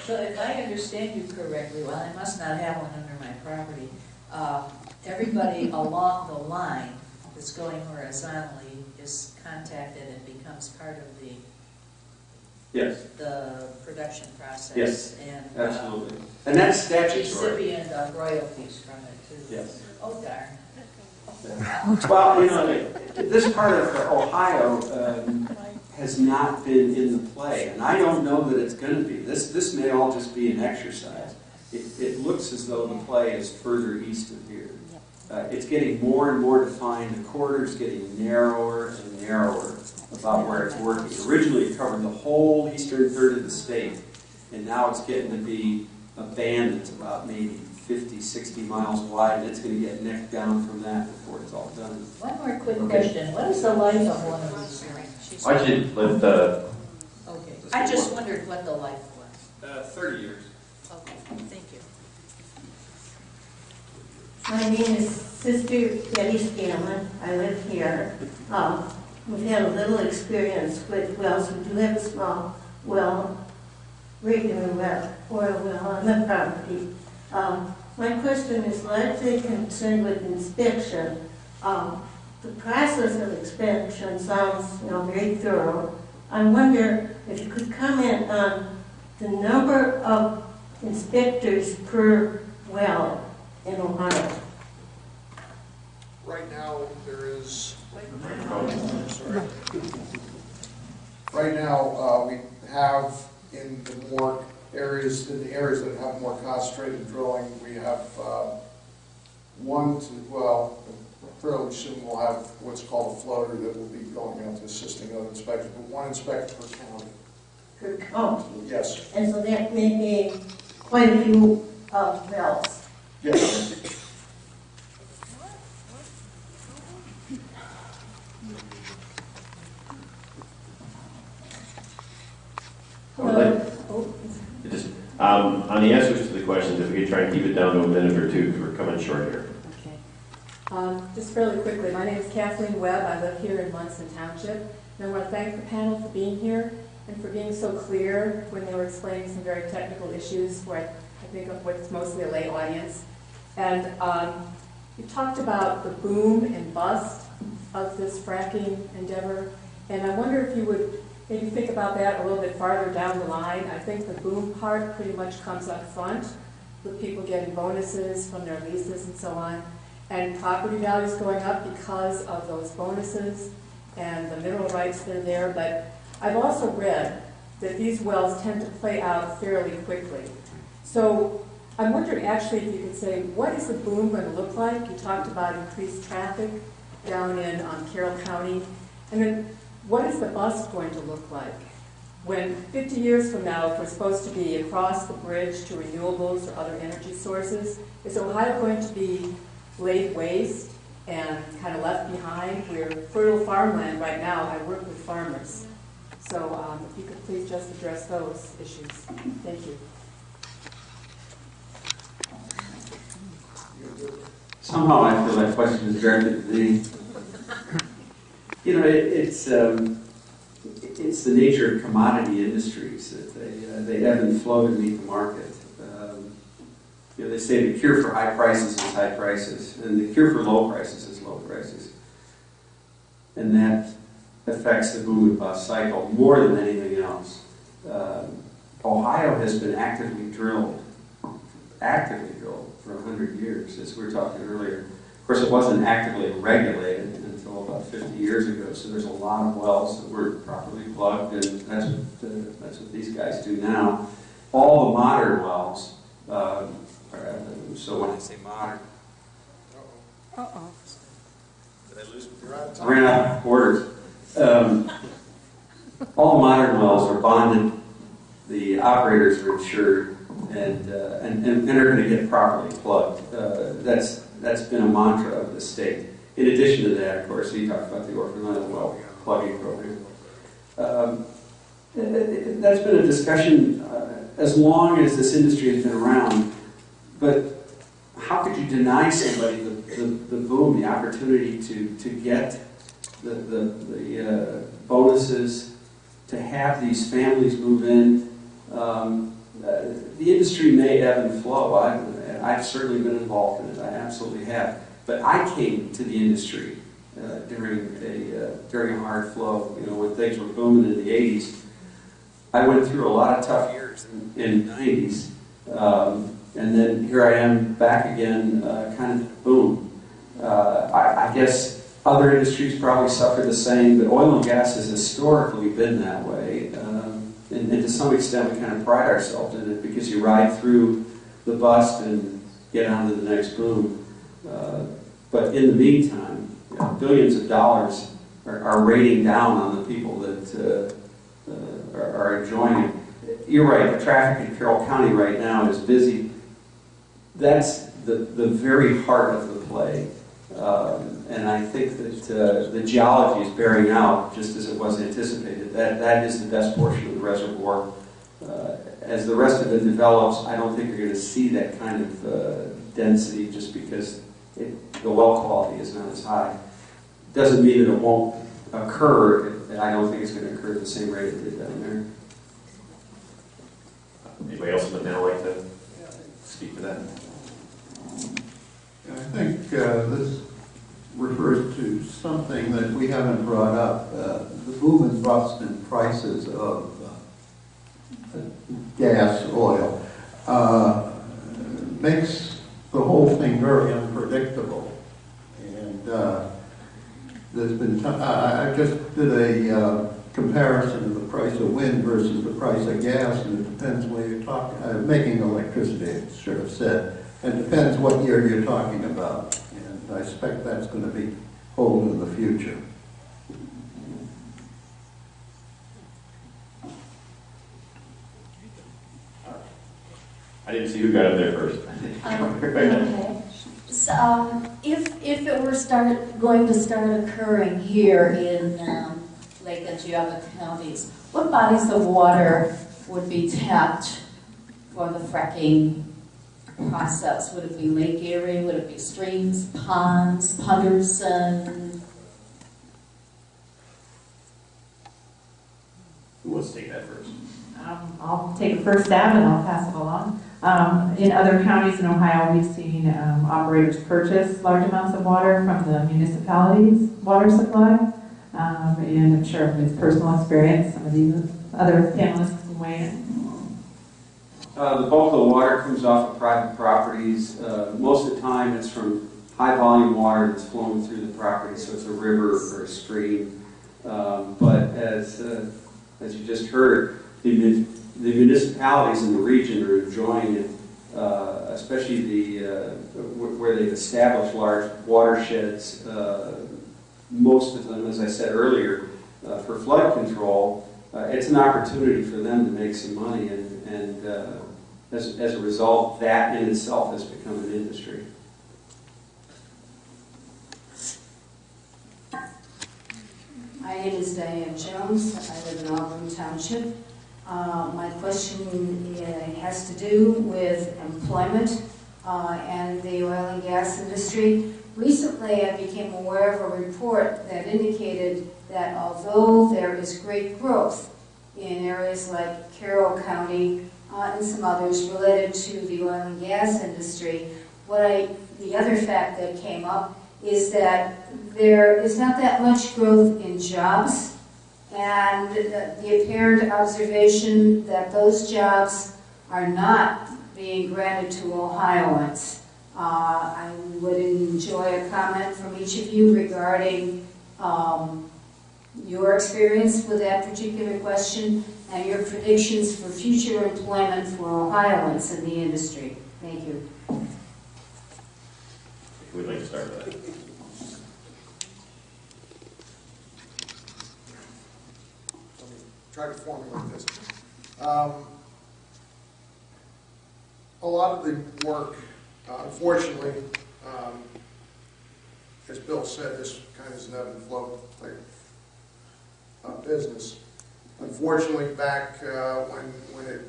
So if I understand you correctly, well, I must not have one under my property, everybody along the line that's going horizontally is contacted and becomes part of the production process. Yes, and absolutely. And that's statutory. Recipient of royalties from it, too. Yes. Oh, darn. Well, this part of Ohio has not been in the play, and I don't know that it's going to be. This may all just be an exercise. It looks as though the play is further east of here. It's getting more and more defined. The corridor's getting narrower and narrower about where it's working. Originally, it covered the whole eastern third of the state, and now it's getting to be a band that's about maybe 50, 60 miles wide, and it's going to get necked down from that before it's all done. One more quick question. What is the life of one of these things? Why don't you let the... Okay. I just wondered what the life was. 30 years. Okay, thank you. My name is Sister Betty Scanlon. I live here. We've had a little experience with wells. We do have a small well, regular well, oil well on the property. My question is largely concerned with inspection. The process of inspection sounds, very thorough. I wonder if you could comment on the number of inspectors per well in Ohio. Right now, there is, right now, we have in the areas that have more concentrated drilling, we have fairly soon we'll have what's called a floater that will be going out to assisting other inspectors, but one inspector per county. Per county? Yes. And so that may be quite a few wells. Yes. On the answers to the questions, if we could try and keep it down to a minute or two, because we're coming short here. Okay. Just fairly quickly, my name is Kathleen Webb. I live here in Munson Township. And I want to thank the panel for being here and for being so clear when they were explaining some very technical issues for, I think, of what's mostly a lay audience. And you talked about the boom and bust of this fracking endeavor. And I wonder if you would maybe think about that a little bit farther down the line. I think the boom part pretty much comes up front, with people getting bonuses from their leases and so on, and property values going up because of those bonuses and the mineral rights that are there. But I've also read that these wells tend to play out fairly quickly. So I'm wondering actually if you could say, what is the boom going to look like? You talked about increased traffic down in Carroll County. And then what is the bust going to look like? When 50 years from now, if we're supposed to be across the bridge to renewables or other energy sources, is Ohio going to be laid waste and kind of left behind? We're fertile farmland right now. I work with farmers. So if you could please just address those issues. Thank you. Somehow I feel that question is directed to me. You know, it's the nature of commodity industries that they ebb and flow to meet the market. You know, they say the cure for high prices is high prices, and the cure for low prices is low prices. And that affects the boom and bust cycle more than anything else. Ohio has been actively drilled for 100 years, as we were talking earlier. Of course, it wasn't actively regulated until about 50 years ago, so there's a lot of wells that weren't properly plugged, and that's what these guys do now. All the modern wells, so when I say modern, did I lose? I ran out of words. All modern wells are bonded, the operators are insured, and are going to get properly plugged. That's been a mantra of the state. In addition to that, of course, he talked about the orphanal well plugging program. That's been a discussion as long as this industry has been around. But how could you deny somebody the boom, the opportunity to get the bonuses, to have these families move in? The industry may ebb and flow. I've certainly been involved in it. I absolutely have. But I came to the industry during a hard flow. You know, when things were booming in the 80s. I went through a lot of tough years in the 90s. And then here I am back again, kind of boom. I guess other industries probably suffer the same, but oil and gas has historically been that way. And to some extent, we kind of pride ourselves in it because you ride through the bust and get on to the next boom. But in the meantime, you know, billions of dollars are raining down on the people that are enjoying it. You're right, the traffic in Carroll County right now is busy. That's the very heart of the play. And I think that the geology is bearing out just as it was anticipated. That is the best portion of the reservoir. As the rest of it develops, I don't think you're going to see that kind of density just because the well quality is not as high. Doesn't mean that it won't occur, and I don't think it's going to occur at the same rate it did down there. Anybody else in the panel like to speak to that? I think this refers to something that we haven't brought up. The boom and bust in prices of gas, oil, makes the whole thing very unpredictable. And there's been, I just did a comparison of the price of wind versus the price of gas, and it depends when you're talking, making electricity, I should have said. It depends what year you're talking about. And I expect that's going to be hold in the future. I didn't see who got up there first. Okay. So, if it were going to start occurring here in Lake and Geauga counties, what bodies of water would be tapped for the fracking process? Would it be Lake Erie? Would it be streams, ponds, Punderson? Who wants to take that first? I'll take a first stab and I'll pass it along. In other counties in Ohio, we've seen operators purchase large amounts of water from the municipality's water supply. And I'm sure from his personal experience, some of these other panelists can weigh in. The bulk of the water comes off of private properties. Most of the time it's from high volume water that's flowing through the property, so it's a river or a stream. But as you just heard, the municipalities in the region are enjoying it, especially where they've established large watersheds. Most of them, as I said earlier, for flood control, it's an opportunity for them to make some money, and as a result, that in itself has become an industry. My name is Diane Jones. I live in Munson Township. My question has to do with employment and the oil and gas industry. Recently, I became aware of a report that indicated that although there is great growth in areas like Carroll County and some others related to the oil and gas industry, the other fact that came up is that there is not that much growth in jobs, and the apparent observation that those jobs are not being granted to Ohioans. I would enjoy a comment from each of you regarding your experience with that particular question and your predictions for future employment for Ohioans in the industry. Thank you. Who would like to start with that? Let me try to formulate this. A lot of the work, unfortunately, as Bill said, this kind of is an ebb and flow type business. Unfortunately, back when it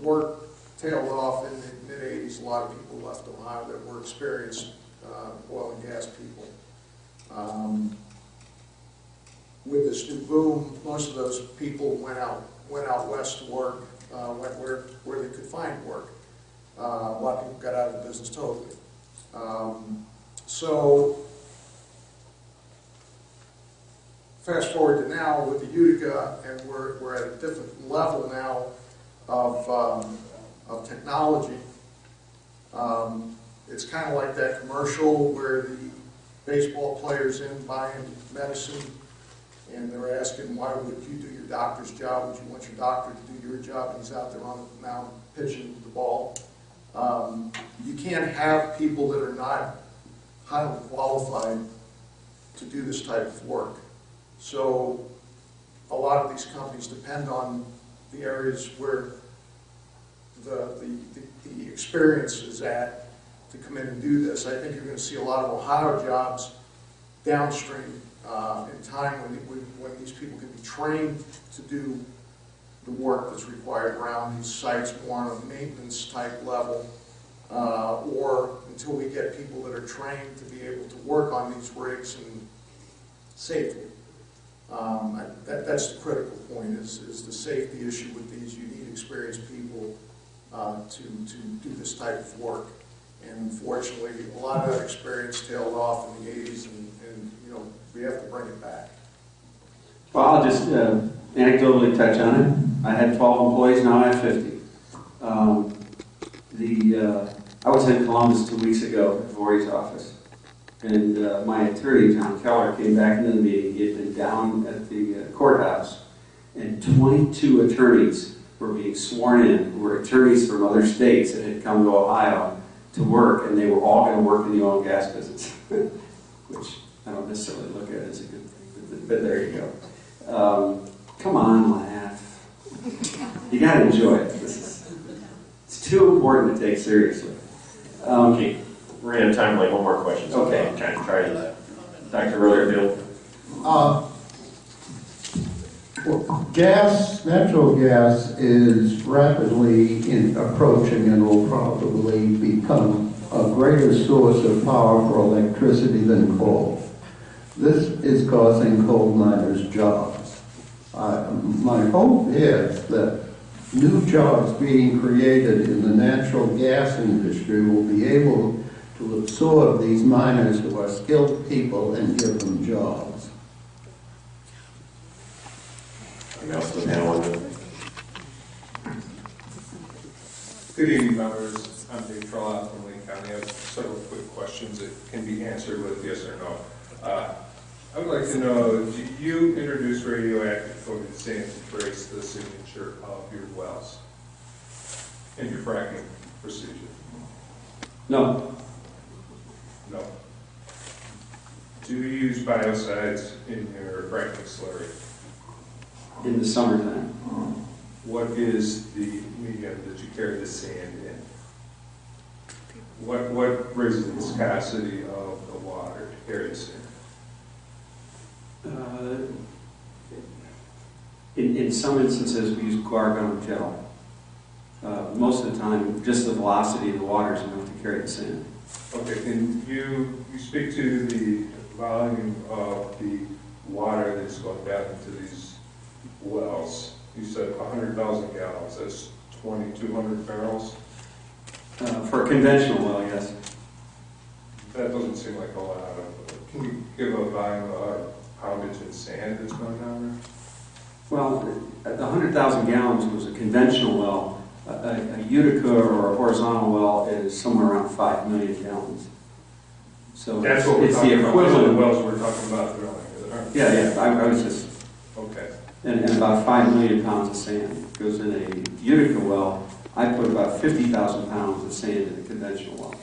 work tailed off in the mid-'80s, a lot of people left Ohio that were experienced oil and gas people. With this new boom, most of those people went out west to work, went where they could find work. A lot of people got out of the business totally. So fast forward to now with the Utica, and we're at a different level now of technology. It's kind of like that commercial where the baseball player's in buying medicine, and they're asking, why would you do your doctor's job? Would you want your doctor to do your job? And he's out there on the mound pitching the ball. You can't have people that are not highly qualified to do this type of work. So a lot of these companies depend on the areas where the experience is at to come in and do this. I think you're going to see a lot of Ohio jobs downstream in time when these people can be trained to do the work that's required around these sites more on a maintenance type level, or until we get people that are trained to be able to work on these rigs and safely. That's the critical point, is the safety issue with these. You need experienced people to do this type of work. And unfortunately, a lot of that experience tailed off in the 80s, and you know, we have to bring it back. Well, I'll just anecdotally touch on it. I had 12 employees, now I have 50. I was in Columbus 2 weeks ago at Vorey's office, and my attorney, John Keller, came back into the meeting. He had been down at the courthouse, and 22 attorneys were being sworn in, who were attorneys from other states that had come to Ohio to work, and they were all going to work in the oil and gas business, which I don't necessarily look at as a good thing, but there you go. Come on, laugh. You got to enjoy it. It's too important to take seriously. Okay, we're going to have time for like one more question. So Okay. Kind of try that. Dr. Roderfield. Natural gas is rapidly approaching and will probably become a greater source of power for electricity than coal. This is causing coal miners jobs. My hope is that new jobs being created in the natural gas industry will be able to absorb these miners who are skilled people and give them jobs. Anything else to the panel on that? Good evening, members. I'm Dave Trollout from Lake County. I have several quick questions that can be answered with yes or no. I would like to know, do you introduce radioactive coated sand to trace the signature of your wells in your fracking procedure? No. No. Do you use biocides in your fracking slurry? In the summertime. What is the medium that you carry the sand in? What raises the viscosity of the water to carry the sand? In some instances, we use guar gel. Most of the time, just the velocity of the water is enough to carry the sand. Okay, can you speak to the volume of the water that's going down into these wells? You said 100,000 gallons. That's 2,200 barrels? For a conventional well, yes. That doesn't seem like a lot of. Can you give a volume of poundage in sand that's going down there? Well, the 100,000 gallons was a conventional well. A Utica or a horizontal well is somewhere around 5 million gallons. So that's what we're it's talking the about. equivalent. Those are the wells we're talking about drilling. Yeah. I was just. Okay. And about 5 million pounds of sand goes in a Utica well. I put about 50,000 pounds of sand in a conventional well.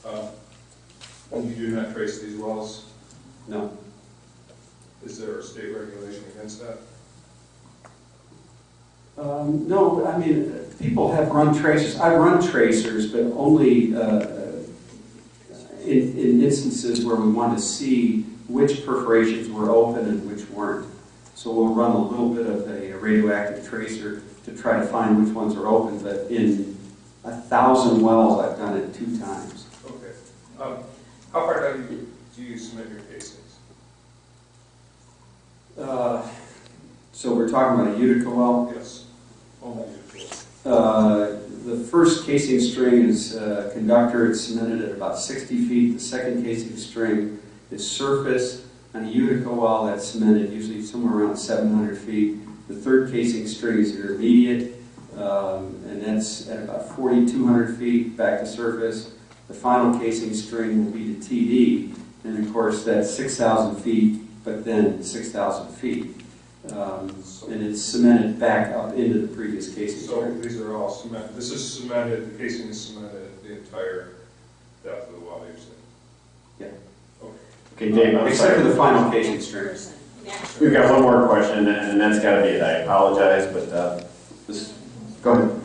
Okay. And you do not trace these wells? No. Is there a state regulation against that? No, I mean, people have run tracers. I've run tracers, but only in instances where we want to see which perforations were open and which weren't. So we'll run a little bit of a radioactive tracer to try to find which ones are open, but in 1,000 wells, I've done it 2 times. Okay. How far down do you submit your casings? So we're talking about a Utica well? Yes. Only Utica. The first casing string is conductor. It's cemented at about 60 feet. The second casing string is surface. On a Utica well, that's cemented usually somewhere around 700 feet. The third casing string is intermediate, and that's at about 4,200 feet back to surface. The final casing string will be to TD, and of course that's 6,000 feet, but then 6,000 feet. And it's cemented back up into the previous casing string. So these are all cemented. This is cemented, the casing is cemented the entire depth of the well, you're saying? Yeah. Okay, Dave, except for the final casing string. We've got one more question, and that's got to be it. I apologize, but just go ahead.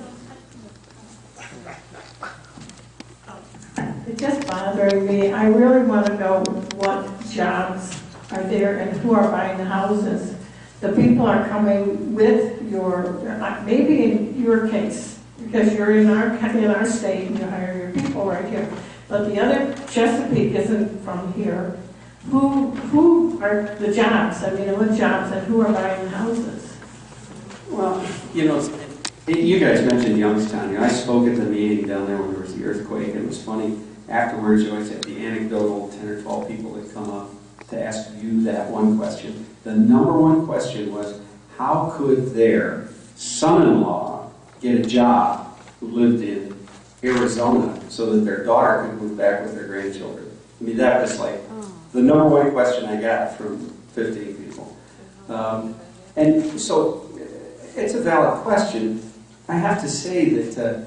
It's just bothering me. I really want to know what jobs are there and who are buying the houses. The people are coming with your, maybe in your case, because you're in our state and you hire your people right here. But the other, Chesapeake isn't from here. Who are the jobs? I mean, what jobs and who are buying the houses? Well, you know, you guys mentioned Youngstown. I spoke at the meeting down there when there was the earthquake, and it was funny. Afterwards, you always have the anecdotal 10 or 12 people that come up to ask you that one question. The number one question was, how could their son-in-law get a job who lived in Arizona so that their daughter could move back with their grandchildren? I mean, that was like the number one question I got from 15 people. And so it's a valid question. I have to say that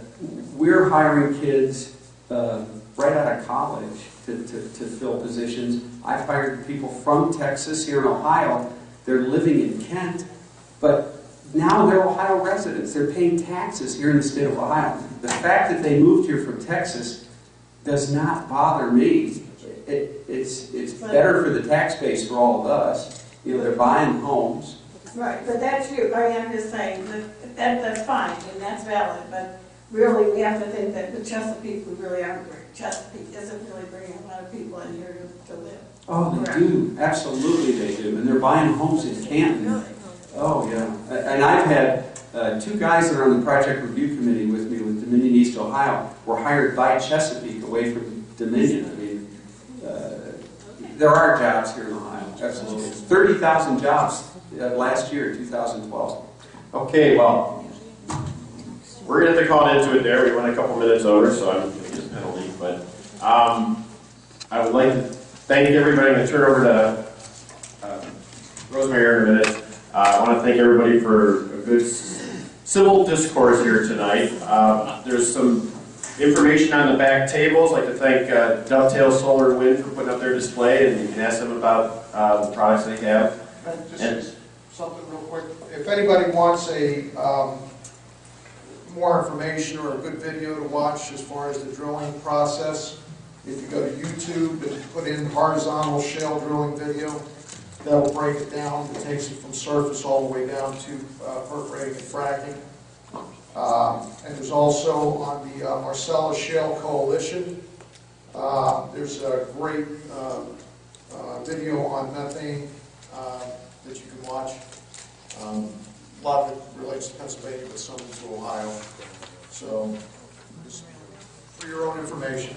we're hiring kids right out of college to fill positions. I've hired people from Texas here in Ohio. They're living in Kent, but now they're Ohio residents. They're paying taxes here in the state of Ohio. The fact that they moved here from Texas does not bother me. It's better for the tax base for all of us, You know, they're buying homes. Right, but that's you, I mean, I'm just saying, that's fine, and that's valid, but really, we have to think that the Chesapeake, we really aren't, Chesapeake isn't really bringing a lot of people in here to live. Oh, they do. Absolutely they do. And they're buying homes in Canton. Oh, yeah. And I've had 2 guys that are on the project review committee with me with Dominion East Ohio were hired by Chesapeake away from Dominion. I mean, there are jobs here in Ohio. Absolutely. 30,000 jobs last year, 2012. Okay, well, we're going to have to call it into it there. We went a couple minutes over, so I'm going to get a penalty. But I would like to thank everybody. I'm going to turn over to Rosemary in a minute. I want to thank everybody for a good civil discourse here tonight. There's some information on the back tables. I'd like to thank Dovetail Solar and Wind for putting up their display, and you can ask them about the products they have. Just something real quick. If anybody wants a more information or a good video to watch as far as the drilling process, if you go to YouTube and put in horizontal shale drilling video, that'll break it down. It takes it from surface all the way down to perforating and fracking. And there's also on the Marcellus Shale Coalition, there's a great video on methane that you can watch. A lot of it relates to Pennsylvania, but some to Ohio. So, just for your own information.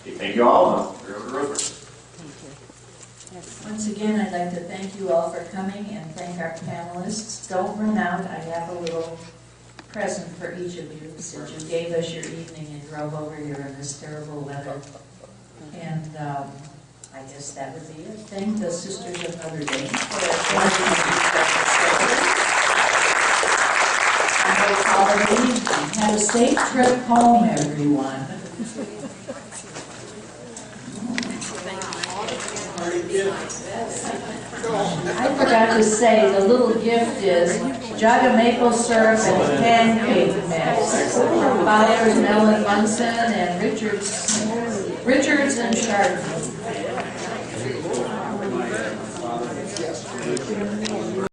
Okay, thank you all. Turn over to Rosemary. Once again, I'd like to thank you all for coming and thank our panelists. Don't run out. I have a little present for each of you since you gave us your evening and drove over here in this terrible weather. And I guess that would be it. Thank the Sisters of Notre Dame for their and have a safe trip home, everyone. I forgot to say, the little gift is Geauga maple syrup and pancake mix. Buyers Mel and Munson and Richards and Chardonnay.